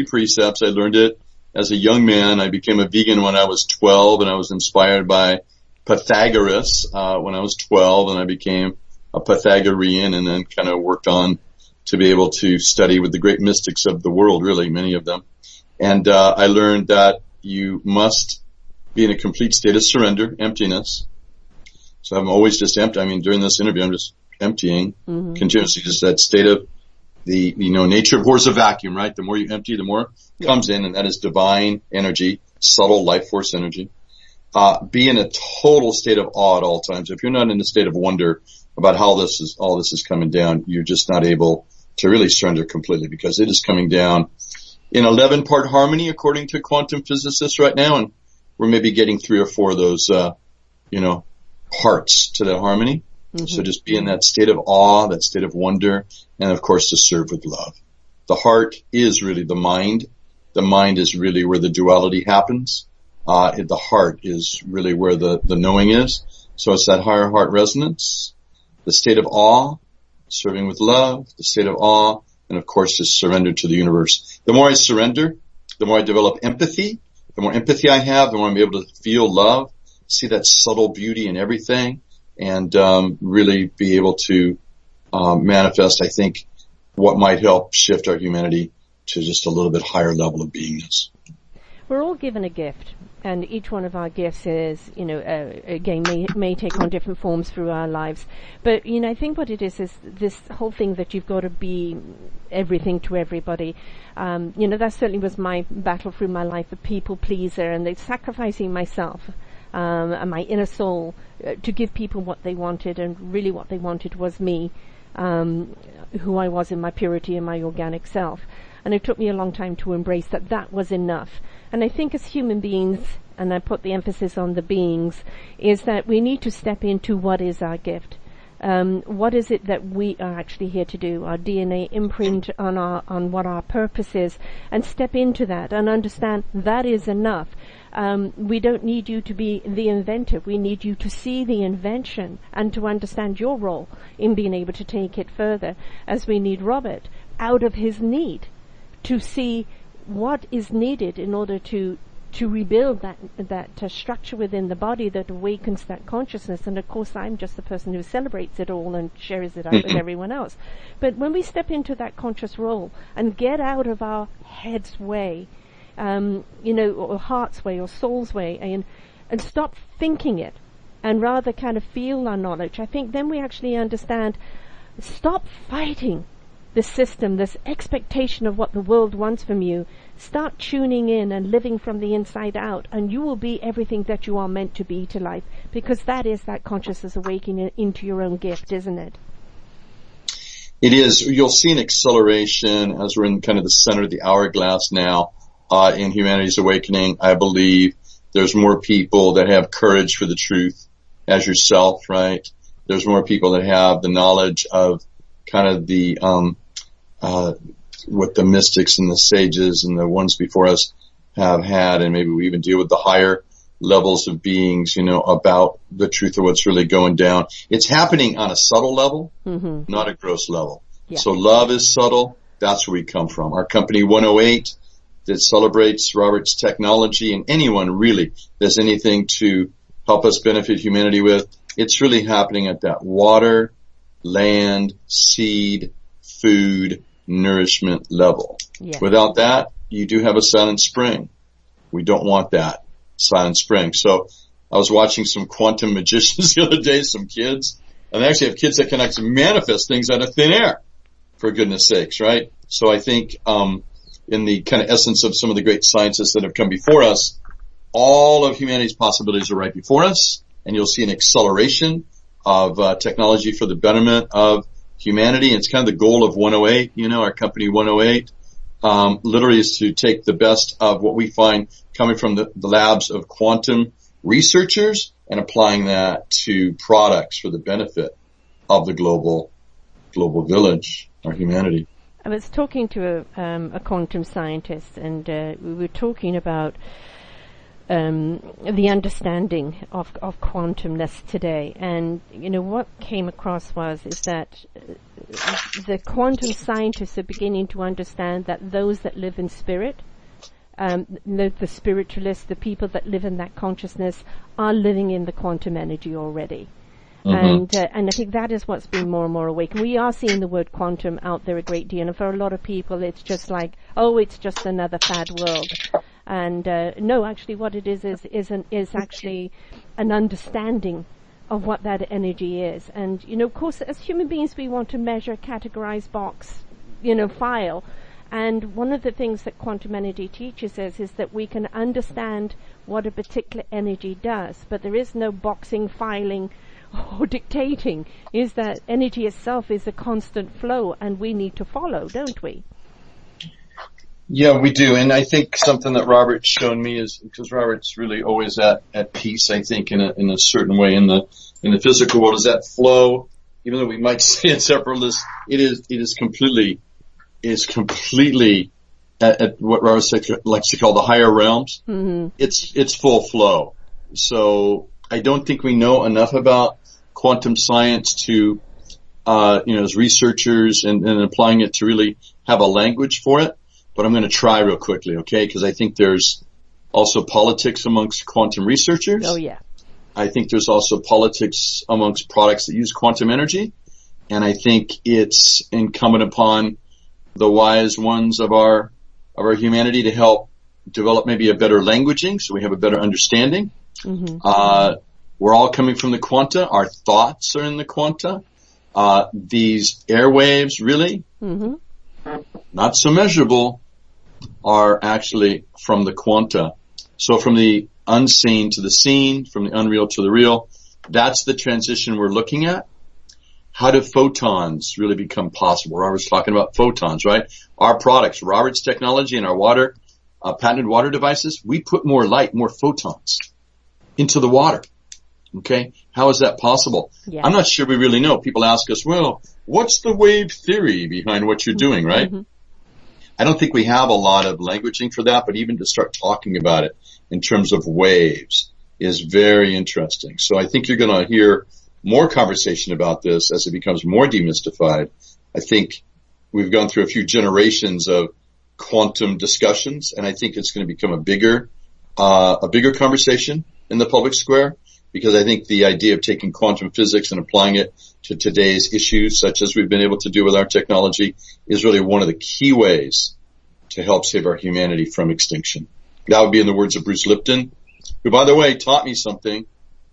precepts. I learned it as a young man. I became a vegan when I was 12, and I was inspired by Pythagoras when I was 12, and I became a Pythagorean, and then kind of worked on to be able to study with the great mystics of the world, really, many of them. And I learned that you must be in a complete state of surrender, emptiness. So I'm always just empty. I mean, during this interview, I'm just emptying continuously, just that state of the, nature abhors a vacuum, right? The more you empty, the more comes in, and that is divine energy, subtle life force energy. Be in a total state of awe at all times. If you're not in a state of wonder about how all this is coming down, you're just not able to really surrender completely, because it is coming down in 11-part harmony, according to quantum physicists right now, and we're maybe getting 3 or 4 of those, parts to that harmony. So just be in that state of awe, that state of wonder, and of course to serve with love. The heart is really the mind. The mind is really where the duality happens. The heart is really where the knowing is. So it's that higher heart resonance, the state of awe, serving with love, the state of awe, and of course just surrender to the universe. The more I surrender, the more I develop empathy. The more empathy I have, the more I'm able to feel love, see that subtle beauty in everything, and really be able to manifest, I think, what might help shift our humanity to just a little bit higher level of beingness. We're all given a gift, and each one of our gifts is, again, may take on different forms through our lives. But, I think what it is this whole thing that you've got to be everything to everybody. That certainly was my battle through my life, a people pleaser, and sacrificing myself and my inner soul to give people what they wanted, and really what they wanted was me, who I was in my purity and my organic self. And it took me a long time to embrace that was enough. And I think as human beings, and I put the emphasis on the beings, is that we need to step into what is our gift. What is it that we are actually here to do? Our DNA imprint on what our purpose is, and step into that and understand that is enough. We don't need you to be the inventor. We need you to see the invention and to understand your role in being able to take it further, as we need Robert out of his need to see what is needed in order to rebuild that structure within the body that awakens that consciousness. And of course, I'm just the person who celebrates it all and shares it out with everyone else. But when we step into that conscious role and get out of our head's way, or heart's way or soul's way, and stop thinking it, and rather kind of feel our knowledge, I think then we actually understand. Stop fighting the system, this expectation of what the world wants from you. Start tuning in and living from the inside out, and you will be everything that you are meant to be to life, because that is that consciousness awakening into your own gift, isn't it? It is. You'll see an acceleration as we're in kind of the center of the hourglass now in humanity's awakening. I believe there's more people that have courage for the truth, as yourself, right? There's more people that have the knowledge of kind of the what the mystics and the sages and the ones before us have had, and maybe we even deal with the higher levels of beings, about the truth of what's really going down. It's happening on a subtle level, not a gross level. Yeah. So love is subtle. That's where we come from. Our company 108 that celebrates Robert's technology, and anyone really does anything to help us benefit humanity with, it's really happening at that water, land, seed, food, nourishment level. Yeah. Without that, you do have a silent spring. We don't want that silent spring. So I was watching some quantum magicians the other day, some kids, and they actually have kids that can actually manifest things out of thin air, for goodness sakes, right? So I think in the kind of essence of some of the great scientists that have come before us, all of humanity's possibilities are right before us, and you'll see an acceleration of technology for the betterment of humanity. It's kind of the goal of 108, our company 108, literally is to take the best of what we find coming from the labs of quantum researchers and applying that to products for the benefit of the global village, or humanity. I was talking to a quantum scientist, and we were talking about the understanding of quantumness today, and what came across is that the quantum scientists are beginning to understand that those that live in spirit, the spiritualists, the people that live in that consciousness, are living in the quantum energy already. And I think that is what's been more and more awakened. We are seeing the word quantum out there a great deal, and for a lot of people it's just like, oh, it's just another fad world. And no, actually what it is actually an understanding of what that energy is. And, of course, as human beings we want to measure, categorize, box, file. And one of the things that quantum energy teaches us is that we can understand what a particular energy does, but there is no boxing, filing, or dictating. Is that energy itself is a constant flow, and we need to follow, don't we? Yeah, we do. And I think something that Robert's shown me is, because Robert's really always at peace, I think, in a certain way in the physical world, is that flow. Even though we might say it's effortless, it is completely at what Robert likes to call the higher realms, it's full flow. So I don't think we know enough about quantum science to, as researchers and applying it to really have a language for it. But I'm going to try real quickly, okay? Because I think there's also politics amongst quantum researchers. Oh, yeah. I think there's also politics amongst products that use quantum energy. And I think it's incumbent upon the wise ones of our humanity to help develop maybe a better languaging so we have a better understanding. We're all coming from the quanta. Our thoughts are in the quanta. These airwaves, really, not so measurable, are actually from the quanta. So from the unseen to the seen, from the unreal to the real, that's the transition we're looking at. How do photons really become possible? Robert's talking about photons, right? Our products, Robert's technology and our patented water devices, we put more light, more photons into the water. Okay? How is that possible? Yeah. I'm not sure we really know. People ask us, well, what's the wave theory behind what you're doing, right? I don't think we have a lot of languaging for that, but even to start talking about it in terms of waves is very interesting. So I think you're going to hear more conversation about this as it becomes more demystified. I think we've gone through a few generations of quantum discussions, and I think it's going to become a bigger conversation in the public square, because I think the idea of taking quantum physics and applying it to today's issues, such as we've been able to do with our technology, is really one of the key ways to help save our humanity from extinction. That would be in the words of Bruce Lipton, who, by the way, taught me something.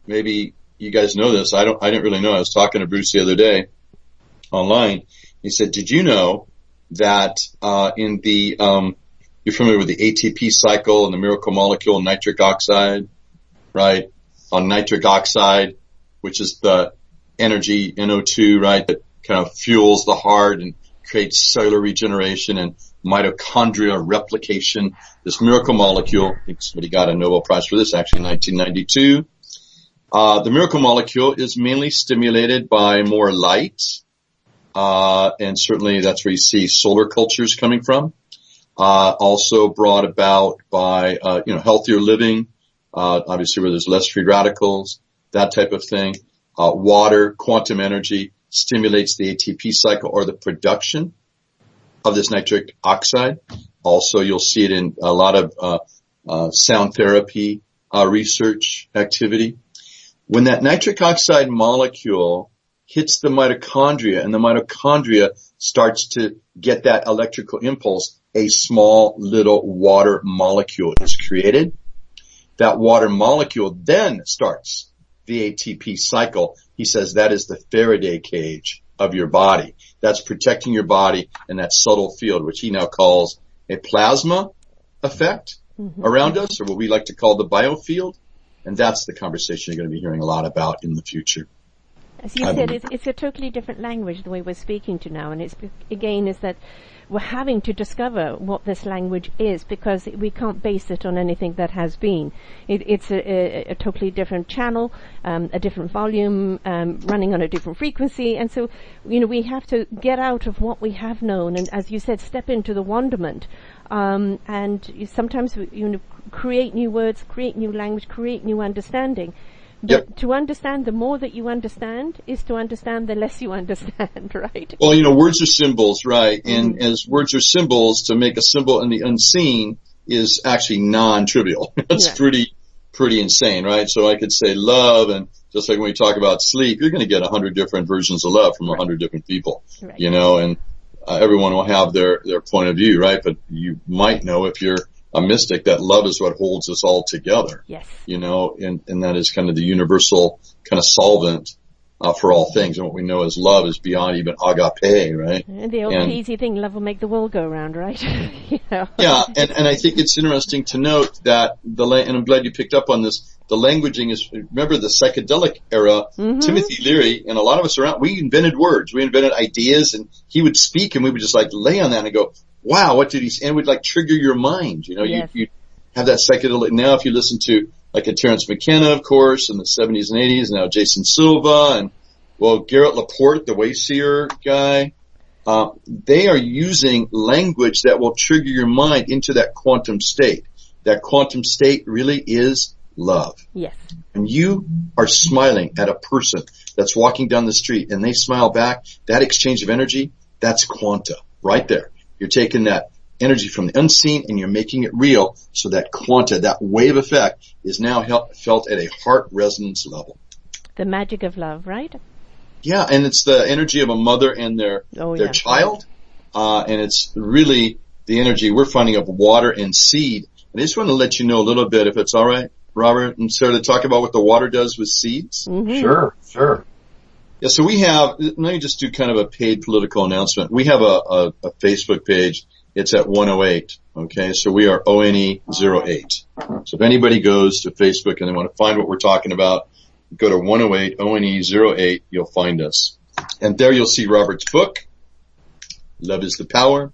Maybe you guys know this. I didn't really know. I was talking to Bruce the other day online. He said, did you know that you're familiar with the ATP cycle and the miracle molecule and nitric oxide, right? On nitric oxide, which is the energy, NO2, right, that kind of fuels the heart and creates cellular regeneration and mitochondrial replication. This miracle molecule, I think somebody got a Nobel Prize for this actually in 1992. The miracle molecule is mainly stimulated by more light, and certainly that's where you see solar cultures coming from. Also brought about by, healthier living, obviously where there's less free radicals, that type of thing. Water, quantum energy stimulates the ATP cycle or the production of this nitric oxide. Also, you'll see it in a lot of sound therapy research activity. When that nitric oxide molecule hits the mitochondria and the mitochondria starts to get that electrical impulse, a small little water molecule is created. That water molecule then starts the ATP cycle. He says that is the Faraday cage of your body. That's protecting your body in that subtle field, which he now calls a plasma effect around us, or what we like to call the biofield. And that's the conversation you're going to be hearing a lot about in the future. As you said, it's a totally different language the way we're speaking to now, and it's is that we're having to discover what this language is, because we can't base it on anything that has been. It's a totally different channel, a different volume, running on a different frequency, and so we have to get out of what we have known, and as you said, step into the wonderment. And sometimes create new words, create new language, create new understanding. But to understand, the more that you understand is to understand the less you understand, right? Well, words are symbols, right? And as words are symbols, to make a symbol in the unseen is actually non-trivial. That's pretty insane, right? So I could say love, and just like when we talk about sleep, you're going to get 100 different versions of love from 100 different people, and everyone will have their point of view, right? But you might know, if you're a mystic, that love is what holds us all together. Yes. And that is kind of the universal kind of solvent for all things. And what we know as love is beyond even agape, right? And the old easy thing, love will make the world go round, right? Yeah, and I think it's interesting to note that and I'm glad you picked up on this, the languaging is, remember the psychedelic era, Timothy Leary and a lot of us around, we invented words, we invented ideas, and he would speak and we would just lay on that and go, wow, what did he say? And it would trigger your mind. You have that psychedelic. Now, if you listen to a Terence McKenna, of course, in the 70s and 80s, now Jason Silva, and Garrett Laporte, the Wayseer guy, they are using language that will trigger your mind into that quantum state. That quantum state really is love. Yes. And you are smiling at a person that's walking down the street and they smile back, that exchange of energy, that's quanta right there. You're taking that energy from the unseen and you're making it real, so that quanta, that wave effect, is now felt at a heart resonance level. The magic of love, right? Yeah, and it's the energy of a mother and their child, and it's really the energy we're finding of water and seed. And I just want to let you know a little bit, if it's all right, Robert and Sarah, to talk about what the water does with seeds. Mm-hmm. Sure. Yeah, so we have, let me just do kind of a paid political announcement. We have a Facebook page. It's at 108, okay? So we are ONE08. So if anybody goes to Facebook and they want to find what we're talking about, go to 108, ONE08, you'll find us. And there you'll see Robert's book, Love is the Power.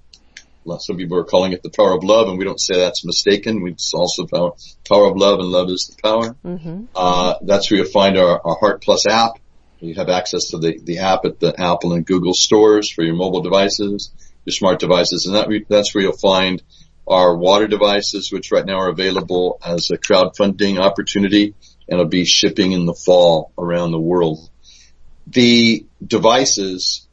Some people are calling it the power of love, and we don't say that's mistaken. It's also power of love, and love is the power. Mm-hmm. That's where you'll find our Heart Plus app. You have access to the app at the Apple and Google stores for your mobile devices, your smart devices, and that's where you'll find our water devices, which right now are available as a crowdfunding opportunity, and it'll be shipping in the fall around the world. The devices,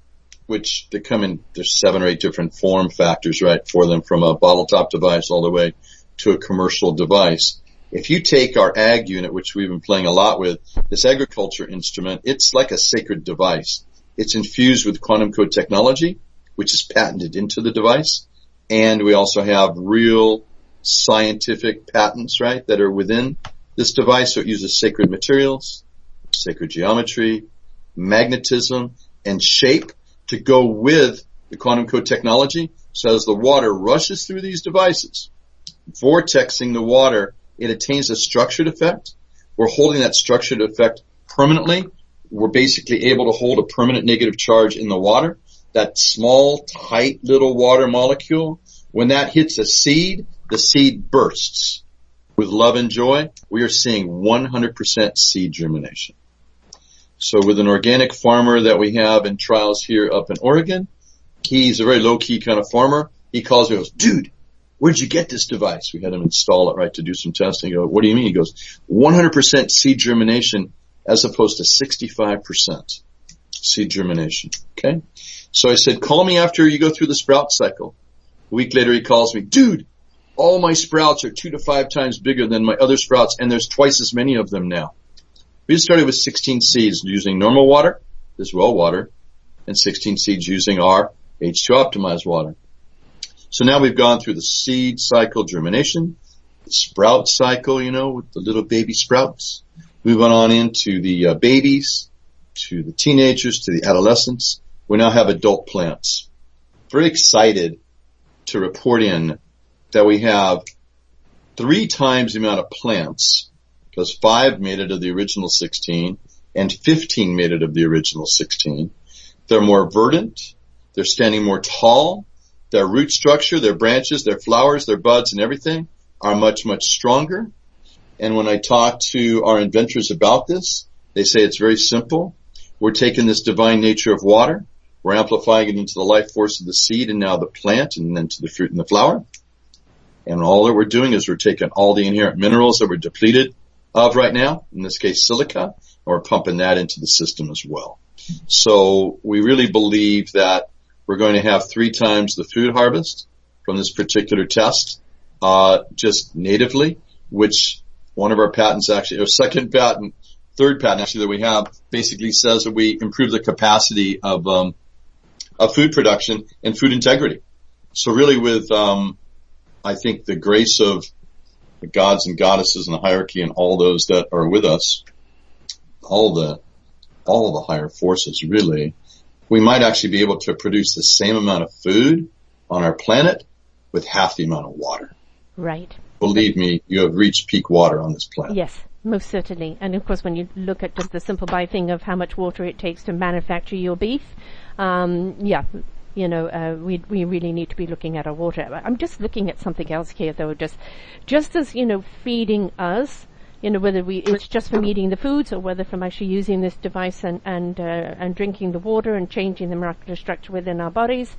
which they come in, there's 7 or 8 different form factors, right, for them, from a bottle top device all the way to a commercial device. If you take our ag unit, which we've been playing a lot with, this agriculture instrument, it's like a sacred device. It's infused with quantum code technology, which is patented into the device. And we also have real scientific patents, right, that are within this device. So it uses sacred materials, sacred geometry, magnetism, and shape to go with the quantum code technology. So as the water rushes through these devices, vortexing the water, it attains a structured effect. We're holding that structured effect permanently. We're basically able to hold a permanent negative charge in the water. That small, tight little water molecule, when that hits a seed, the seed bursts. With love and joy, we are seeing 100% seed germination. So with an organic farmer that we have in trials here up in Oregon, he's a very low-key kind of farmer. He calls me and goes, "Dude, where'd you get this device?" We had him install it, right, to do some testing. I go, "What do you mean?" He goes, 100% seed germination as opposed to 65% seed germination. Okay? So I said, "Call me after you go through the sprout cycle." A week later he calls me, "Dude, all my sprouts are 2 to 5 times bigger than my other sprouts, and there's twice as many of them now." We started with 16 seeds using normal water, this well water, and 16 seeds using our H2 optimized water. So now we've gone through the seed cycle germination, the sprout cycle, with the little baby sprouts. We went on into the babies, to the teenagers, to the adolescents. We now have adult plants. Very excited to report in that we have 3 times the amount of plants, because 5 made it of the original 16 and 15 made it of the original 16. They're more verdant. They're standing more tall. Their root structure, their branches, their flowers, their buds, and everything are much, much stronger. And when I talk to our inventors about this, they say it's very simple. We're taking this divine nature of water, we're amplifying it into the life force of the seed and now the plant and then to the fruit and the flower. And all that we're doing is we're taking all the inherent minerals that we're depleted of right now, in this case silica, and we're pumping that into the system as well. So we really believe that we're going to have 3 times the food harvest from this particular test, just natively, which one of our patents actually, or third patent actually that we have, basically says that we improve the capacity of food production and food integrity. So really with, I think the grace of the gods and goddesses and the hierarchy and all those that are with us, all the higher forces really, we might actually be able to produce the same amount of food on our planet with half the amount of water. Right. Believe me, you have reached peak water on this planet. Yes, most certainly. And of course, when you look at just the simple by thing of how much water it takes to manufacture your beef, we really need to be looking at our water. I'm just looking at something else here, though. Just as feeding us, whether it's just from eating the foods or whether from actually using this device and drinking the water and changing the molecular structure within our bodies.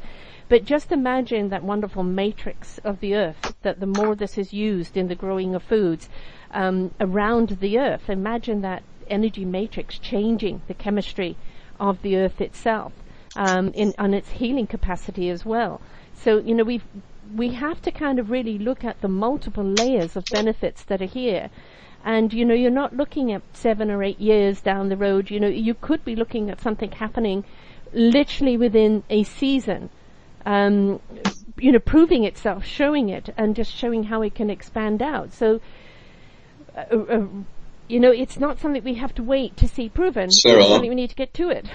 But just imagine that wonderful matrix of the earth, that the more this is used in the growing of foods around the earth, imagine that energy matrix changing the chemistry of the earth itself on its healing capacity as well. So, we have to kind of really look at the multiple layers of benefits that are here. And, you're not looking at 7 or 8 years down the road. You could be looking at something happening literally within a season. Proving itself, showing it, and just showing how it can expand out. So, it's not something we have to wait to see proven. Sara, it's something we need to get to it.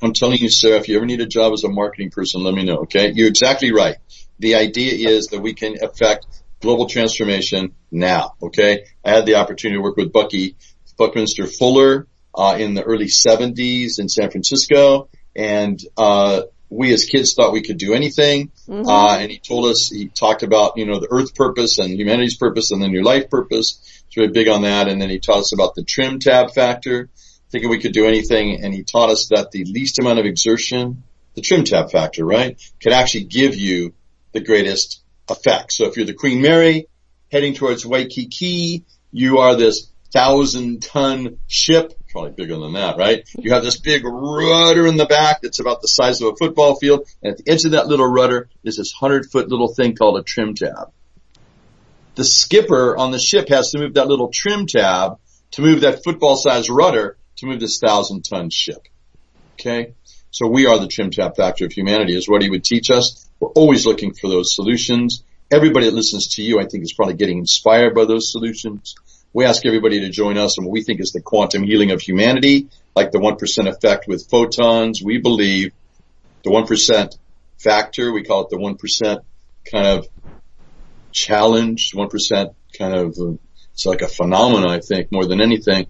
I'm telling you, Sara, if you ever need a job as a marketing person, let me know, okay? You're exactly right. The idea is that we can affect global transformation now, okay? I had the opportunity to work with Buckminster Fuller in the early 70s in San Francisco, and we as kids thought we could do anything, and he talked about, the earth purpose and humanity's purpose and then your life purpose. He's really big on that. And then he taught us about the trim tab factor, thinking we could do anything. And he taught us that the least amount of exertion, the trim tab factor, right, could actually give you the greatest effect. So if you're the Queen Mary heading towards Waikiki, you are this 1,000-ton ship, probably bigger than that, right? You have this big rudder in the back that's about the size of a football field, and at the edge of that little rudder is this 100-foot little thing called a trim tab. The skipper on the ship has to move that little trim tab to move that football-sized rudder to move this 1,000-ton ship. Okay? So we are the trim tab factor of humanity, is what he would teach us. We're always looking for those solutions. Everybody that listens to you, I think, is probably getting inspired by those solutions. We ask everybody to join us in what we think is the quantum healing of humanity, like the 1% effect with photons. We believe the 1% factor, we call it the 1% kind of challenge, 1% kind of, it's like a phenomenon, I think, more than anything.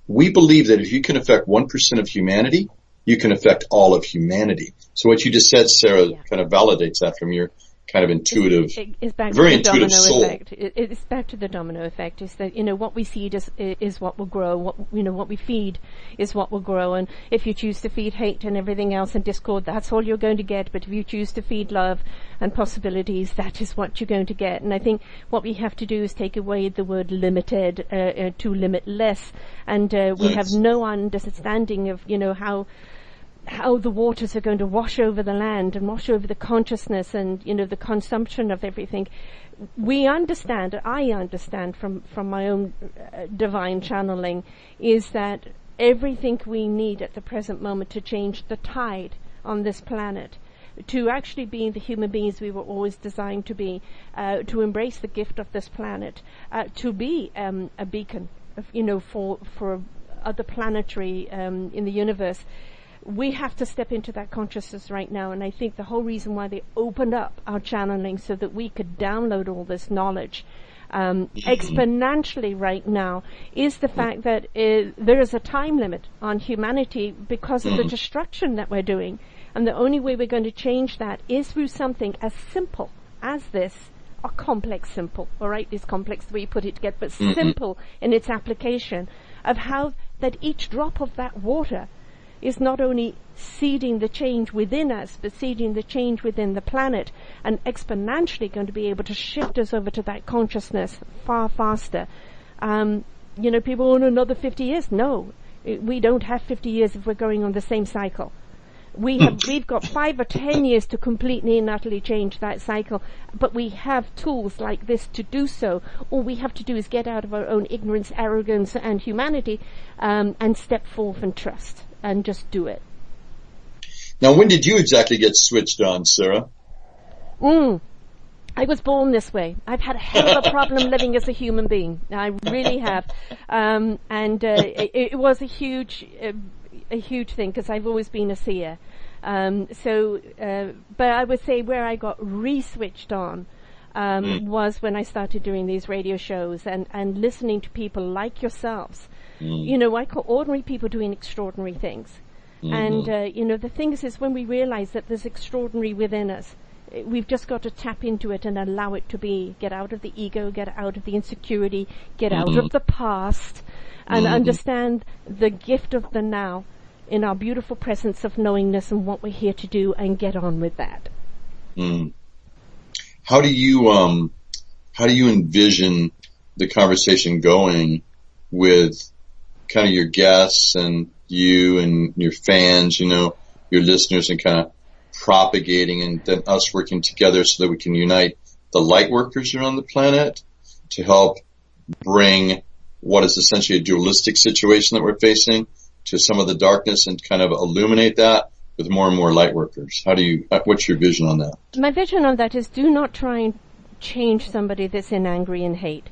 We believe that if you can affect 1% of humanity, you can affect all of humanity. So what you just said, Sara, kind of validates that from your kind of intuitive, it's back very to the intuitive domino soul. effect. It's back to the domino effect. Is that what we seed is what will grow. What we feed is what will grow. And if you choose to feed hate and everything else and discord, that's all you're going to get. But if you choose to feed love and possibilities, that is what you're going to get. And I think what we have to do is take away the word limited to limitless. And we have no understanding of how the waters are going to wash over the land and wash over the consciousness and, the consumption of everything. I understand from my own divine channeling is that everything we need at the present moment to change the tide on this planet, to actually be the human beings we were always designed to be, to embrace the gift of this planet, to be a beacon, for other planetary in the universe. We have to step into that consciousness right now, and I think the whole reason why they opened up our channeling so that we could download all this knowledge exponentially right now is the fact that there is a time limit on humanity because of the destruction that we're doing, and the only way we're going to change that is through something as simple as this, or complex simple, all right, it's complex the way you put it together, but simple in its application of how that each drop of that water is not only seeding the change within us, but seeding the change within the planet, and exponentially going to be able to shift us over to that consciousness far faster. People want another 50 years. No, we don't have 50 years if we're going on the same cycle. We've got 5 or 10 years to completely and utterly change that cycle, but we have tools like this to do so. All we have to do is get out of our own ignorance, arrogance, and humanity, and step forth and trust. And just do it. Now, when did you exactly get switched on, Sara? I was born this way. I've had a hell of a problem living as a human being. I really have. It was a huge thing because I've always been a seer. But I would say where I got re-switched on was when I started doing these radio shows and listening to people like yourselves. I call ordinary people doing extraordinary things. And, the thing is when we realize that there's extraordinary within us, we've just got to tap into it and allow it to be. Get out of the ego, get out of the insecurity, get out of the past, and understand the gift of the now in our beautiful presence of knowingness and what we're here to do, and get on with that. How do you envision the conversation going with kind of your guests and you and your fans, your listeners, and kind of propagating, and then us working together so that we can unite the light workers around the planet to help bring what is essentially a dualistic situation that we're facing to some of the darkness, and kind of illuminate that with more and more light workers? What's your vision on that? My vision on that is, do not try and change somebody that's in anger and hate,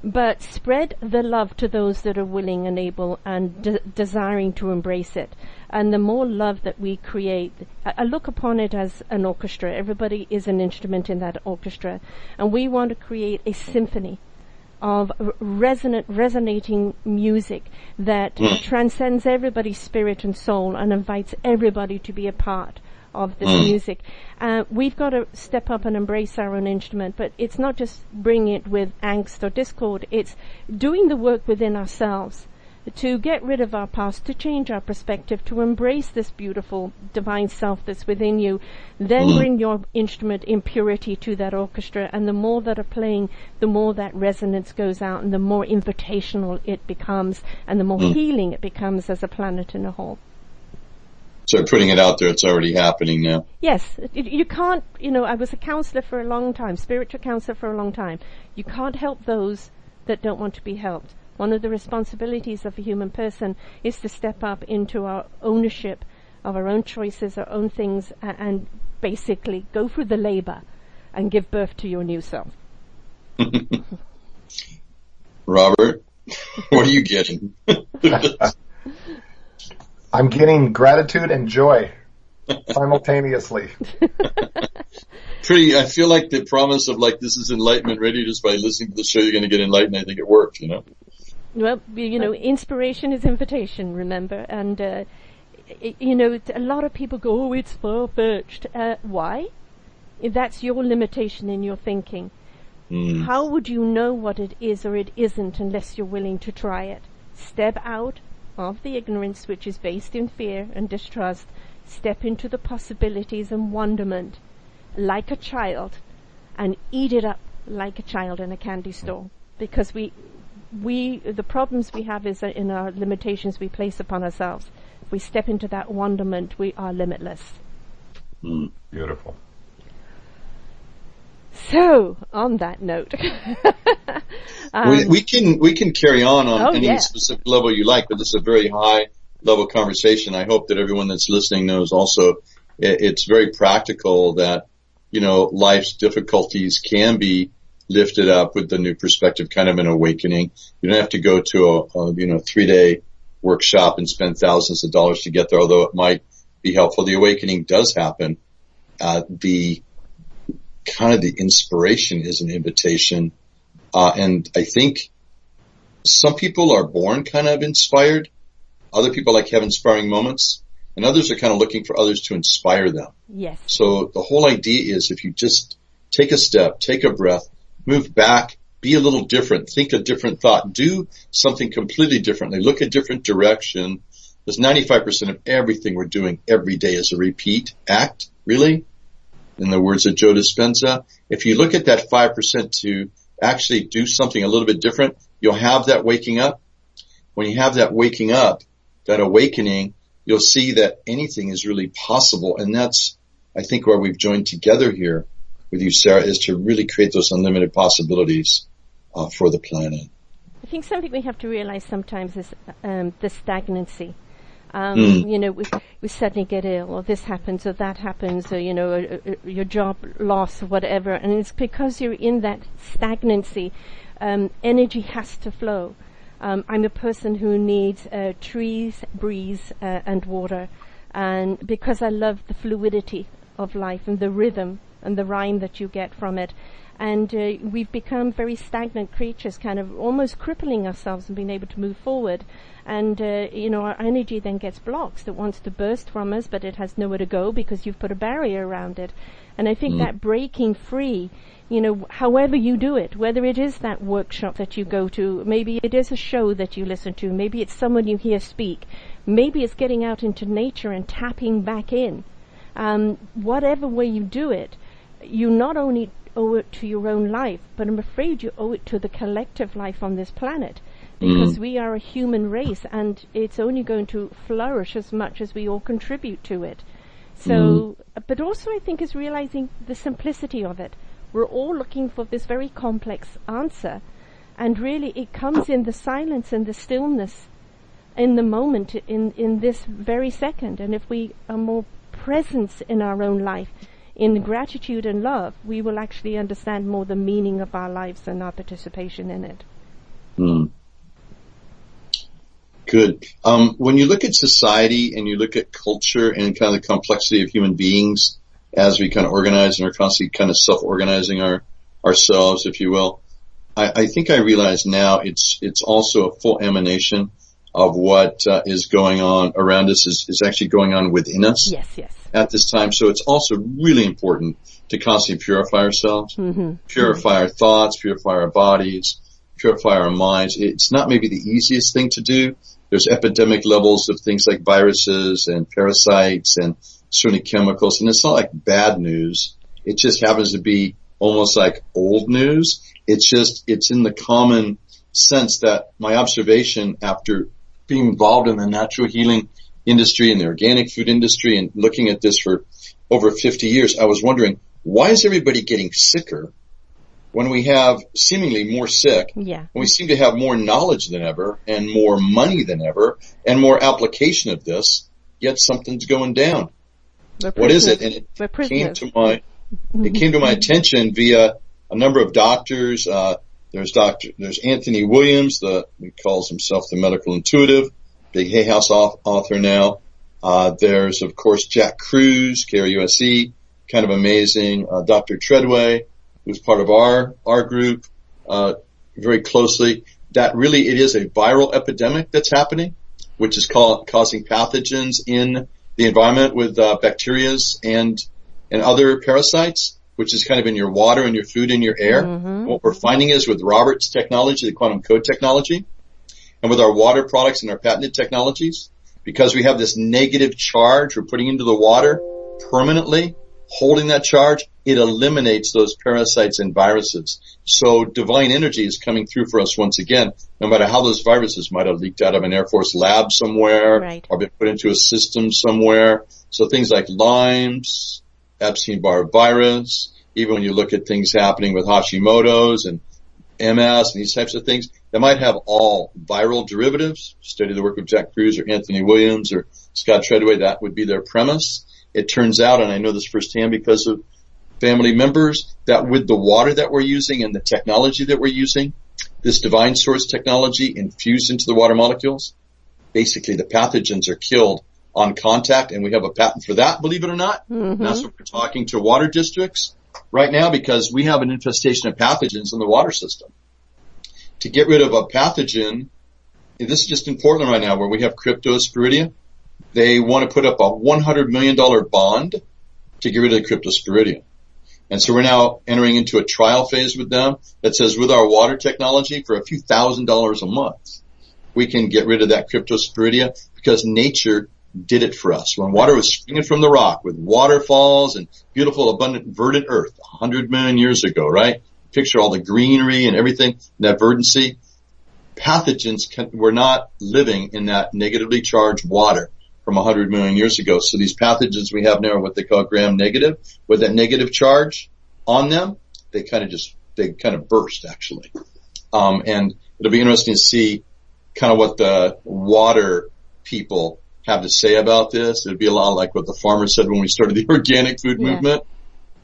but spread the love to those that are willing and able and desiring to embrace it. And the more love that we create, I look upon it as an orchestra. Everybody is an instrument in that orchestra, and we want to create a symphony of resonating music that transcends everybody's spirit and soul and invites everybody to be a part of this music. We've got to step up and embrace our own instrument, but it's not just bringing it with angst or discord. It's doing the work within ourselves to get rid of our past, to change our perspective, to embrace this beautiful divine self that's within you. Then bring your instrument in purity to that orchestra, and the more that are playing, the more that resonance goes out, and the more invitational it becomes, and the more healing it becomes as a planet in a whole. So putting it out there, it's already happening now. Yes. You can't, I was a counselor for a long time, spiritual counselor for a long time. You can't help those that don't want to be helped. One of the responsibilities of a human person is to step up into our ownership of our own choices, our own things, and basically go through the labor and give birth to your new self. Robert, what are you getting? I'm getting gratitude and joy simultaneously. I feel like the promise of this is enlightenment radio, just by listening to the show, you're going to get enlightened. I think it works, Well, inspiration is invitation, remember? And, a lot of people go, oh, it's far-fetched. Why? That's your limitation in your thinking. How would you know what it is or it isn't unless you're willing to try it? Step out of the ignorance, which is based in fear and distrust. Step into the possibilities and wonderment like a child, and eat it up like a child in a candy store. Because the problems we have is in our limitations we place upon ourselves. If we step into that wonderment, we are limitless. Beautiful. So, on that note, we can carry on any specific level you like, but this is a very high level conversation. I hope that everyone that's listening knows also it's very practical that life's difficulties can be lifted up with the new perspective, kind of an awakening. You don't have to go to a 3-day workshop and spend thousands of dollars to get there, although it might be helpful. The awakening does happen. The inspiration is an invitation. And I think some people are born kind of inspired. Other people have inspiring moments, and others are kind of looking for others to inspire them. Yes. So the whole idea is, if you just take a step, take a breath, move back, be a little different, think a different thought, do something completely differently, look a different direction. Because 95% of everything we're doing every day is a repeat act, really. In the words of Joe Dispenza, if you look at that 5% to actually do something a little bit different, you'll have that waking up. When you have that waking up, that awakening, you'll see that anything is really possible. And that's, I think, where we've joined together here with you, Sara, is to really create those unlimited possibilities for the planet. I think something we have to realize sometimes is the stagnancy. We suddenly get ill, or this happens, or that happens, or, your job loss, or whatever. And it's because you're in that stagnancy. Energy has to flow. I'm a person who needs trees, breeze, and water. And because I love the fluidity of life and the rhythm and the rhyme that you get from it. And we've become very stagnant creatures, kind of almost crippling ourselves and being able to move forward. And, our energy then gets blocked. It wants to burst from us, but it has nowhere to go because you've put a barrier around it. And I think that breaking free, however you do it, whether it is that workshop that you go to, maybe it is a show that you listen to, maybe it's someone you hear speak, maybe it's getting out into nature and tapping back in. Whatever way you do it, you not only owe it to your own life, but I'm afraid you owe it to the collective life on this planet, because we are a human race and it's only going to flourish as much as we all contribute to it. So, but also I think is realizing the simplicity of it. We're all looking for this very complex answer, and really it comes in the silence and the stillness in the moment, in this very second. And if we are more present in our own life, in gratitude and love, we will actually understand more the meaning of our lives and our participation in it. Good. When you look at society and you look at culture and kind of the complexity of human beings as we kind of organize and are constantly kind of self-organizing ourselves, if you will, I think I realize now it's also a full emanation of what is going on around us is actually going on within us. Yes. At this time. So it's also really important to constantly purify ourselves, purify our thoughts, purify our bodies, purify our minds. It's not maybe the easiest thing to do. There's epidemic levels of things like viruses and parasites and certainly chemicals. And it's not like bad news. It just happens to be almost like old news. It's in the common sense that my observation after being involved in the natural healing industry and the organic food industry and looking at this for over 50 years, I was wondering, why is everybody getting sicker when we have seemingly more sick, when we seem to have more knowledge than ever and more money than ever and more application of this, yet something's going down? What is it? And it came to my attention via a number of doctors. There's Anthony Williams, he calls himself the medical intuitive, big Hay House author now. There's, of course, Jack Cruz, KRUSE, kind of amazing. Dr. Treadway, who's part of our group, very closely. That really, it is a viral epidemic that's happening, which is causing pathogens in the environment with bacterias and other parasites, which is kind of in your water and your food and your air. What we're finding is with Robert's technology, the quantum code technology, and with our water products and our patented technologies, because we have this negative charge we're putting into the water permanently, holding that charge, it eliminates those parasites and viruses. So divine energy is coming through for us once again, no matter how those viruses might have leaked out of an Air Force lab somewhere or been put into a system somewhere. So things like Lyme's, Epstein-Barr virus, even when you look at things happening with Hashimoto's and MS and these types of things, they might have all viral derivatives. Study the work of Jack Cruz or Anthony Williams or Scott Treadway, that would be their premise. It turns out, and I know this firsthand because of family members, that with the water that we're using and the technology that we're using, this divine source technology infused into the water molecules, basically the pathogens are killed on contact, and we have a patent for that, believe it or not. And that's what we're talking to water districts right now, because we have an infestation of pathogens in the water system. To get rid of a pathogen, this is just in Portland right now where we have Cryptosporidium. They want to put up a $100 million bond to get rid of the Cryptosporidium. And so we're now entering into a trial phase with them that says with our water technology for a few $1,000s a month, we can get rid of that Cryptosporidium because nature did it for us. When water was springing from the rock with waterfalls and beautiful, abundant, verdant earth 100 million years ago, right? Picture all the greenery and everything, and that verdancy. Pathogens were not living in that negatively charged water from 100 million years ago. So these pathogens we have now are what they call gram-negative. With that negative charge on them, they kind of burst, actually. And it'll be interesting to see kind of what the water people have to say about this. It'd be a lot like what the farmers said when we started the organic food movement.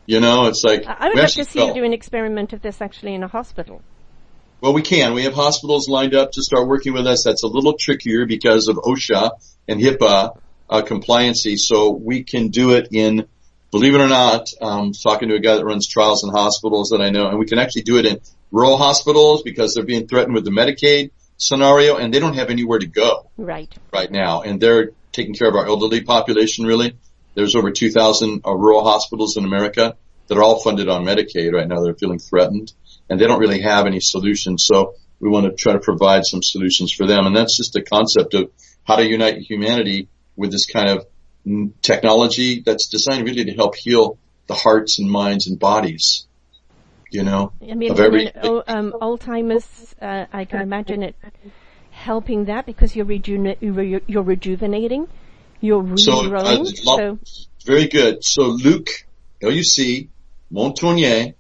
You know, it's like I would like to see you do an experiment of this actually in a hospital. Well, we can. We have hospitals lined up to start working with us. That's a little trickier because of OSHA and HIPAA compliancy. So we can do it in, believe it or not, talking to a guy that runs trials in hospitals that I know, and we can actually do it in rural hospitals because they're being threatened with the Medicaid scenario, and they don't have anywhere to go right now. And they're taking care of our elderly population, really. There's over 2,000 rural hospitals in America that are all funded on Medicaid right now. They're feeling threatened, and they don't really have any solutions. So we want to try to provide some solutions for them. And that's just a concept of how to unite humanity with this kind of technology that's designed really to help heal the hearts and minds and bodies, you know, Alzheimer's, I can imagine it helping that because you're rejuvenating, you're regrowing. Very good. So Luc, L-U-C, Montagnier,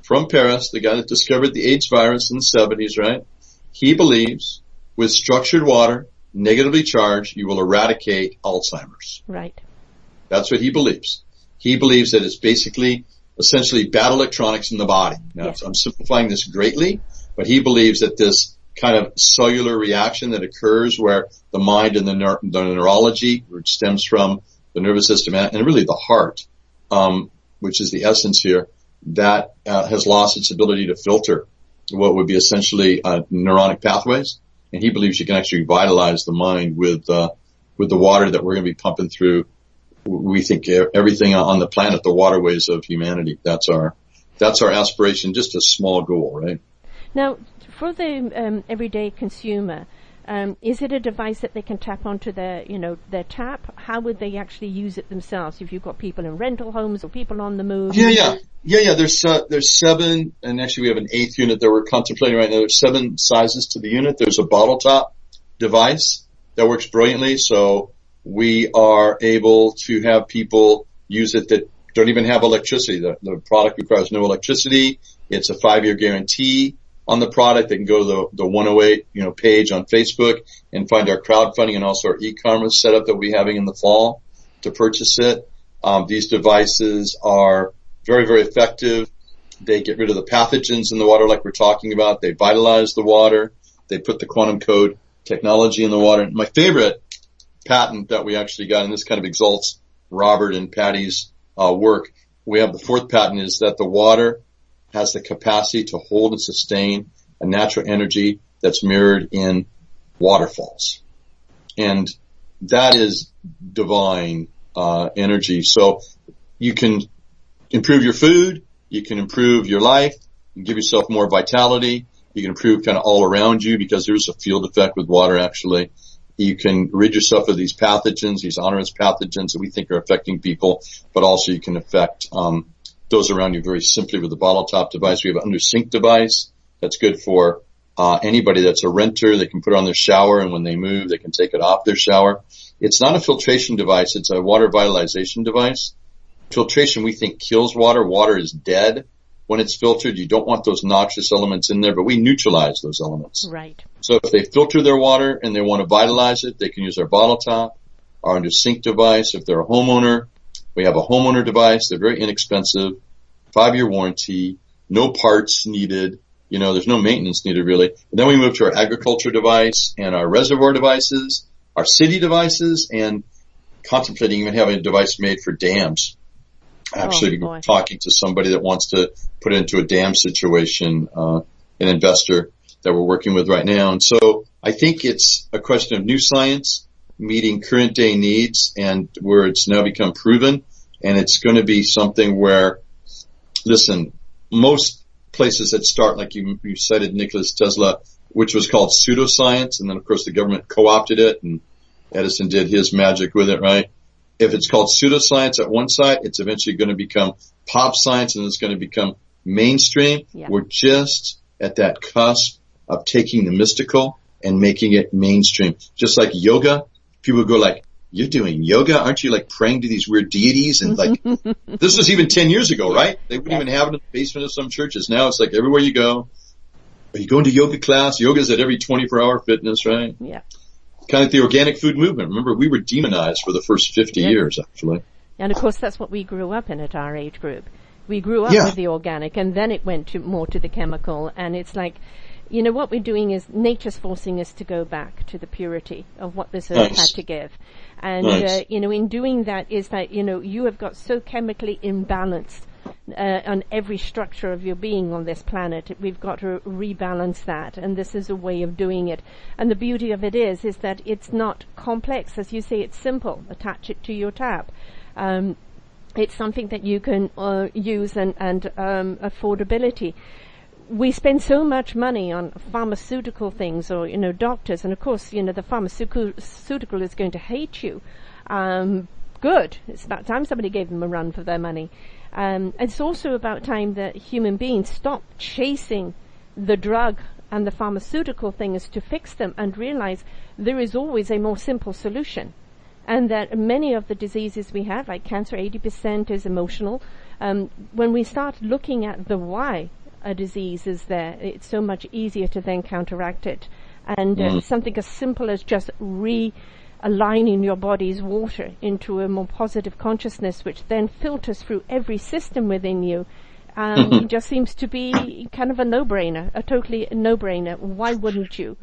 from Paris, the guy that discovered the AIDS virus in the 70s, right? He believes with structured water, negatively charged, you will eradicate Alzheimer's. Right. That's what he believes. He believes that it's basically, essentially bad electronics in the body. Now, yes. I'm simplifying this greatly, but he believes that this kind of cellular reaction that occurs where the mind and the neurology, which stems from the nervous system and really the heart, which is the essence here, that has lost its ability to filter what would be essentially neuronic pathways. And he believes you can actually revitalize the mind with the water that we're going to be pumping through. We think everything on the planet, the waterways of humanity. That's our aspiration. Just a small goal, right? Now, for the everyday consumer, is it a device that they can tap onto their tap? How would they actually use it themselves? If you've got people in rental homes or people on the move? Yeah. There's 7, and actually we have an 8th unit that we're contemplating right now. There's 7 sizes to the unit. There's a bottle top device that works brilliantly. So we are able to have people use it that don't even have electricity. The product requires no electricity. It's a 5-year guarantee on the product. They can go to the 108, page on Facebook and find our crowdfunding and also our e-commerce setup that we'll be having in the fall to purchase it. These devices are very, very effective. They get rid of the pathogens in the water like we're talking about. They vitalize the water. They put the quantum code technology in the water. My favorite patent that we actually got, and this kind of exalts Robert and Patty's work, we have the 4th patent, is that the water has the capacity to hold and sustain a natural energy that's mirrored in waterfalls. And that is divine energy. So you can improve your food, you can improve your life, you can give yourself more vitality, you can improve kind of all around you because there's a field effect with water actually. You can rid yourself of these pathogens, these onerous pathogens that we think are affecting people, but also you can affect those around you very simply with the bottle top device. We have an under sink device that's good for anybody that's a renter. They can put it on their shower, and when they move, they can take it off their shower. It's not a filtration device. It's a water vitalization device. Filtration, we think, kills water. Water is dead when it's filtered. You don't want those noxious elements in there, but we neutralize those elements. Right. So if they filter their water and they want to vitalize it, they can use our bottle top, our under sink device. If they're a homeowner, we have a homeowner device. They're very inexpensive, 5-year warranty, no parts needed. There's no maintenance needed really. And then we move to our agriculture device and our reservoir devices, our city devices, and contemplating even having a device made for dams. Actually, talking to somebody that wants to put it into a dam situation, an investor that we're working with right now. And so I think it's a question of new science meeting current day needs and where it's now become proven. And it's going to be something where, listen, most places that start, like you cited Nikola Tesla, which was called pseudoscience. And then, of course, the government co-opted it and Edison did his magic with it, right? If it's called pseudoscience at one side, it's eventually going to become pop science and it's going to become mainstream. Yeah. We're just at that cusp of taking the mystical and making it mainstream. Just like yoga, people go like, you're doing yoga? Aren't you like praying to these weird deities? And like, this was even 10 years ago, right? They wouldn't even have it in the basement of some churches. Now it's like everywhere you go. Are you going to yoga class? Yoga's at every 24-hour fitness, right? Yeah. Kind of the organic food movement. Remember, we were demonized for the first 50 years, actually. And, of course, that's what we grew up in at our age group. We grew up with the organic, and then it went more to the chemical. And it's like what we're doing is nature's forcing us to go back to the purity of what this earth had to give. And, in doing that is that, you have got so chemically imbalanced on every structure of your being on this planet. We've got to rebalance that, and this is a way of doing it. And the beauty of it is that it's not complex. As you say, it's simple. Attach it to your tap. It's something that you can use and affordability. We spend so much money on pharmaceutical things or, doctors, and of course, the pharmaceutical is going to hate you. Good. It's about time somebody gave them a run for their money. It's also about time that human beings stop chasing the drug and the pharmaceutical things to fix them and realize there is always a more simple solution. And that many of the diseases we have, like cancer, 80% is emotional. When we start looking at the why a disease is there, it's so much easier to then counteract it. And something as simple as just realigning your body's water into a more positive consciousness, which then filters through every system within you, just seems to be kind of a no-brainer, a totally no-brainer. Why wouldn't you?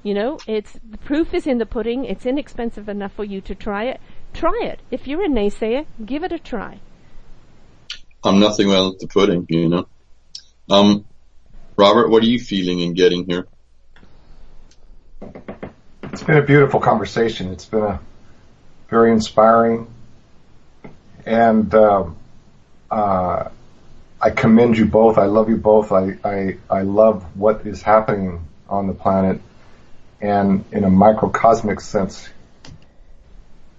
The proof is in the pudding. It's inexpensive enough for you to try it. Try it. If you're a naysayer, give it a try. I'm nothing without the pudding, Robert, what are you feeling and getting here? It's been a beautiful conversation. It's been very inspiring, and I commend you both. I love you both. I love what is happening on the planet, and in a microcosmic sense,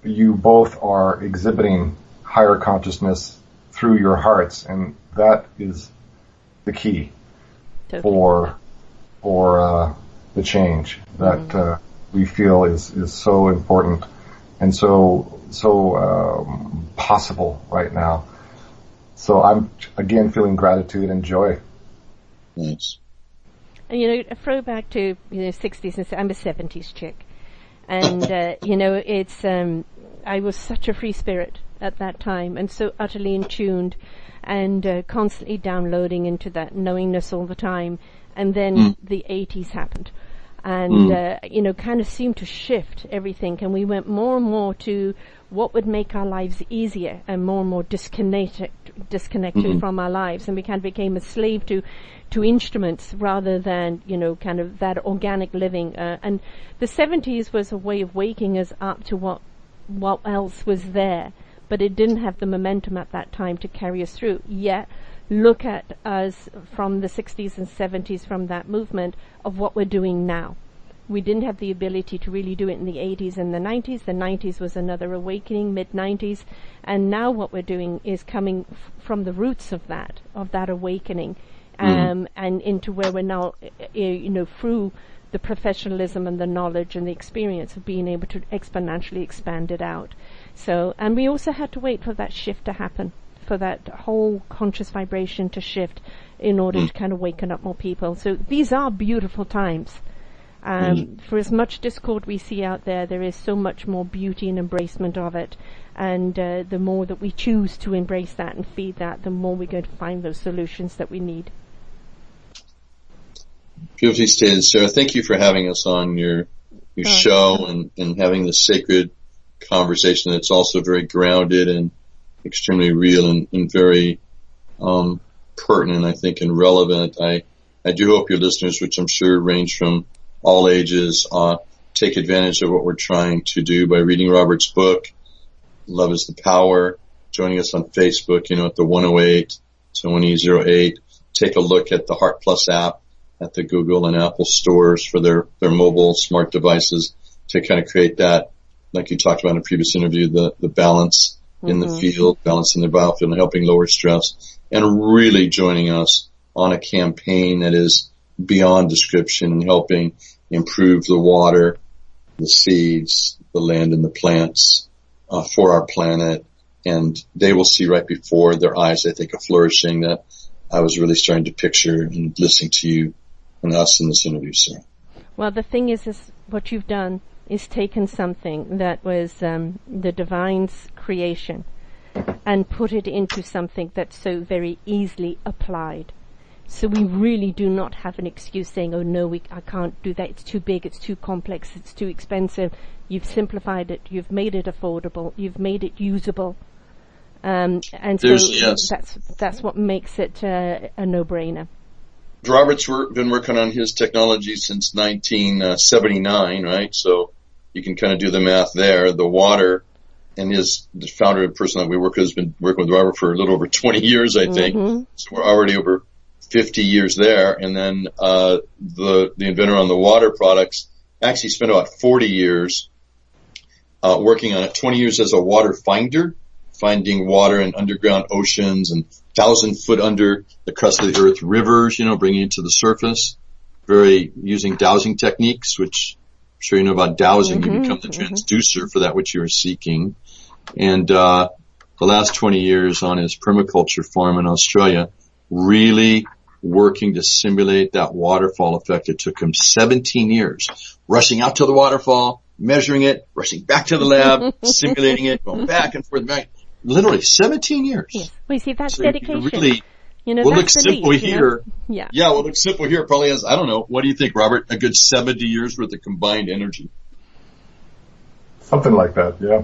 you both are exhibiting higher consciousness through your hearts, and that is the key for the change that we feel is so important and so possible right now. So I'm again feeling gratitude and joy. Nice. And a throwback to 60s and I'm a 70s chick, and it's I was such a free spirit at that time and so utterly in tuned and constantly downloading into that knowingness all the time. And then the 80s happened. And, kind of seemed to shift everything. And we went more and more to what would make our lives easier and more disconnected from our lives. And we kind of became a slave to instruments rather than, kind of that organic living. And the 70s was a way of waking us up to what else was there. But it didn't have the momentum at that time to carry us through. Yet, look at us from the 60s and 70s, from that movement of what we're doing now. We didn't have the ability to really do it in the 80s and the 90s. The 90s was another awakening, mid-90s. And now what we're doing is coming from the roots of that awakening, and into where we're now, through the professionalism and the knowledge and the experience of being able to exponentially expand it out. So, and we also had to wait for that shift to happen, for that whole conscious vibration to shift in order to kind of waken up more people. So these are beautiful times. For as much discord we see out there, there is so much more beauty and embracement of it. And the more that we choose to embrace that and feed that, the more we're going to find those solutions that we need. Beautifully stated, Sarah. Thank you for having us on your show and having this sacred conversation that's also very grounded and extremely real and very pertinent, I think, and relevant. I do hope your listeners, which I'm sure range from all ages, take advantage of what we're trying to do by reading Robert's book, Love is the Power, joining us on Facebook, at the 108, 2008. Take a look at the Heart Plus app at the Google and Apple stores for their mobile smart devices to kind of create that, like you talked about in a previous interview, the balance in the field, balance in the biofield, and helping lower stress, and really joining us on a campaign that is beyond description and helping improve the water, the seeds, the land, and the plants for our planet. And they will see right before their eyes, I think, a flourishing that I was really starting to picture and listening to you and us in this interview, Sarah. Well, the thing is what you've done is taken something that was the divine's creation and put it into something that's so very easily applied. So we really do not have an excuse saying, oh no, I can't do that, it's too big, it's too complex, it's too expensive. You've simplified it, you've made it affordable, you've made it usable. And so that's what makes it a no-brainer. Robert's been working on his technology since 1979, right? So you can kind of do the math there. The water, and the founder and person that we work with has been working with Robert for a little over 20 years, I think. Mm-hmm. So we're already over 50 years there. And then the inventor on the water products actually spent about 40 years working on it, 20 years as a water finder, finding water in underground oceans and 1,000-foot under the crust of the earth rivers, bringing it to the surface, using dowsing techniques, which I'm sure you know about dowsing. Mm-hmm, you become the transducer for that which you are seeking. And the last 20 years on his permaculture farm in Australia, really working to simulate that waterfall effect. It took him 17 years, rushing out to the waterfall, measuring it, rushing back to the lab, simulating it, going back and forth, back. Literally 17 years. Yes. Well, you see, that's dedication. Really, we'll look simple here. Yeah. Yeah, we'll look simple here. Probably has, I don't know, what do you think, Robert? A good 70 years worth of combined energy. Something like that, yeah.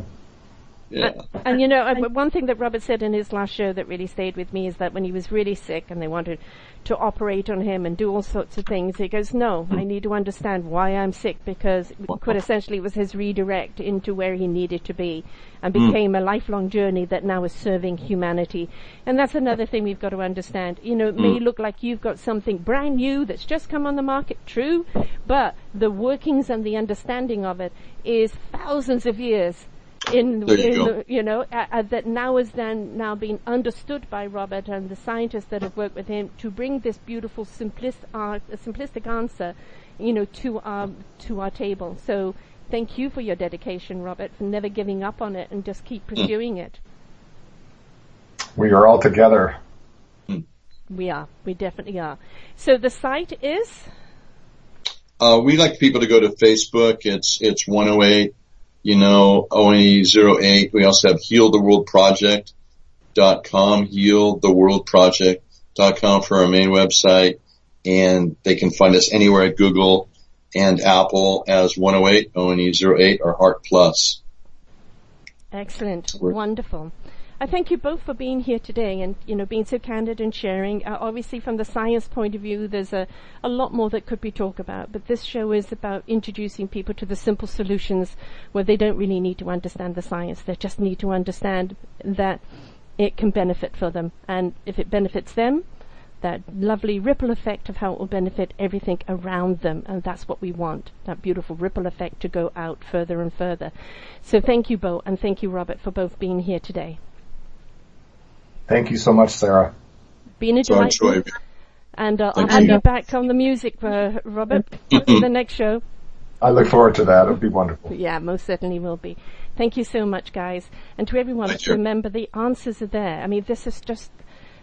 Yeah. And one thing that Robert said in his last show that really stayed with me is that when he was really sick and they wanted to operate on him and do all sorts of things, he goes, no, I need to understand why I'm sick, because quite essentially it was his redirect into where he needed to be and became a lifelong journey that now is serving humanity. And that's another thing we've got to understand. It may look like you've got something brand new that's just come on the market, true, but the workings and the understanding of it is thousands of years that now is then now being understood by Robert and the scientists that have worked with him to bring this beautiful simplistic answer, to our table. So thank you for your dedication, Robert, for never giving up on it and just keep pursuing it. We are all together. We are. We definitely are. So the site is? We like people to go to Facebook. It's 108. One08. We also have healtheworldproject.com, healtheworldproject.com for our main website. And they can find us anywhere at Google and Apple as 108, ONE08, or Heart Plus. Excellent. Wonderful. I thank you both for being here today and, being so candid and sharing. Obviously, from the science point of view, there's a lot more that could be talked about, but this show is about introducing people to the simple solutions where they don't really need to understand the science. They just need to understand that it can benefit for them. And if it benefits them, that lovely ripple effect of how it will benefit everything around them. And that's what we want, that beautiful ripple effect to go out further and further. So thank you, Bo, and thank you, Robert, for both being here today. Thank you so much, Sarah. Been a delight. And I'll have you back on the music, Robert, for the next show. I look forward to that. It'll be wonderful. Yeah, most certainly will be. Thank you so much, guys. And to everyone, remember the answers are there. I mean, this is just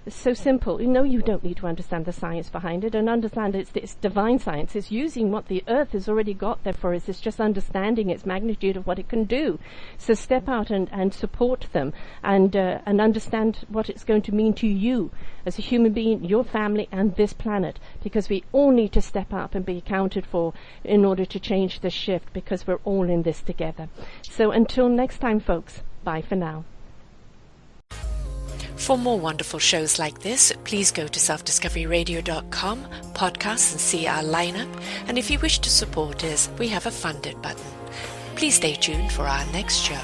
so simple. You don't need to understand the science behind it and understand it's divine science. It's using what the earth has already got there for us. It's just understanding its magnitude of what it can do. So step out and support them and understand what it's going to mean to you as a human being, your family, and this planet, because we all need to step up and be accounted for in order to change this shift, because we're all in this together. So until next time, folks, bye for now. For more wonderful shows like this, please go to selfdiscoveryradio.com, podcasts, and see our lineup. And if you wish to support us, we have a funded button. Please stay tuned for our next show.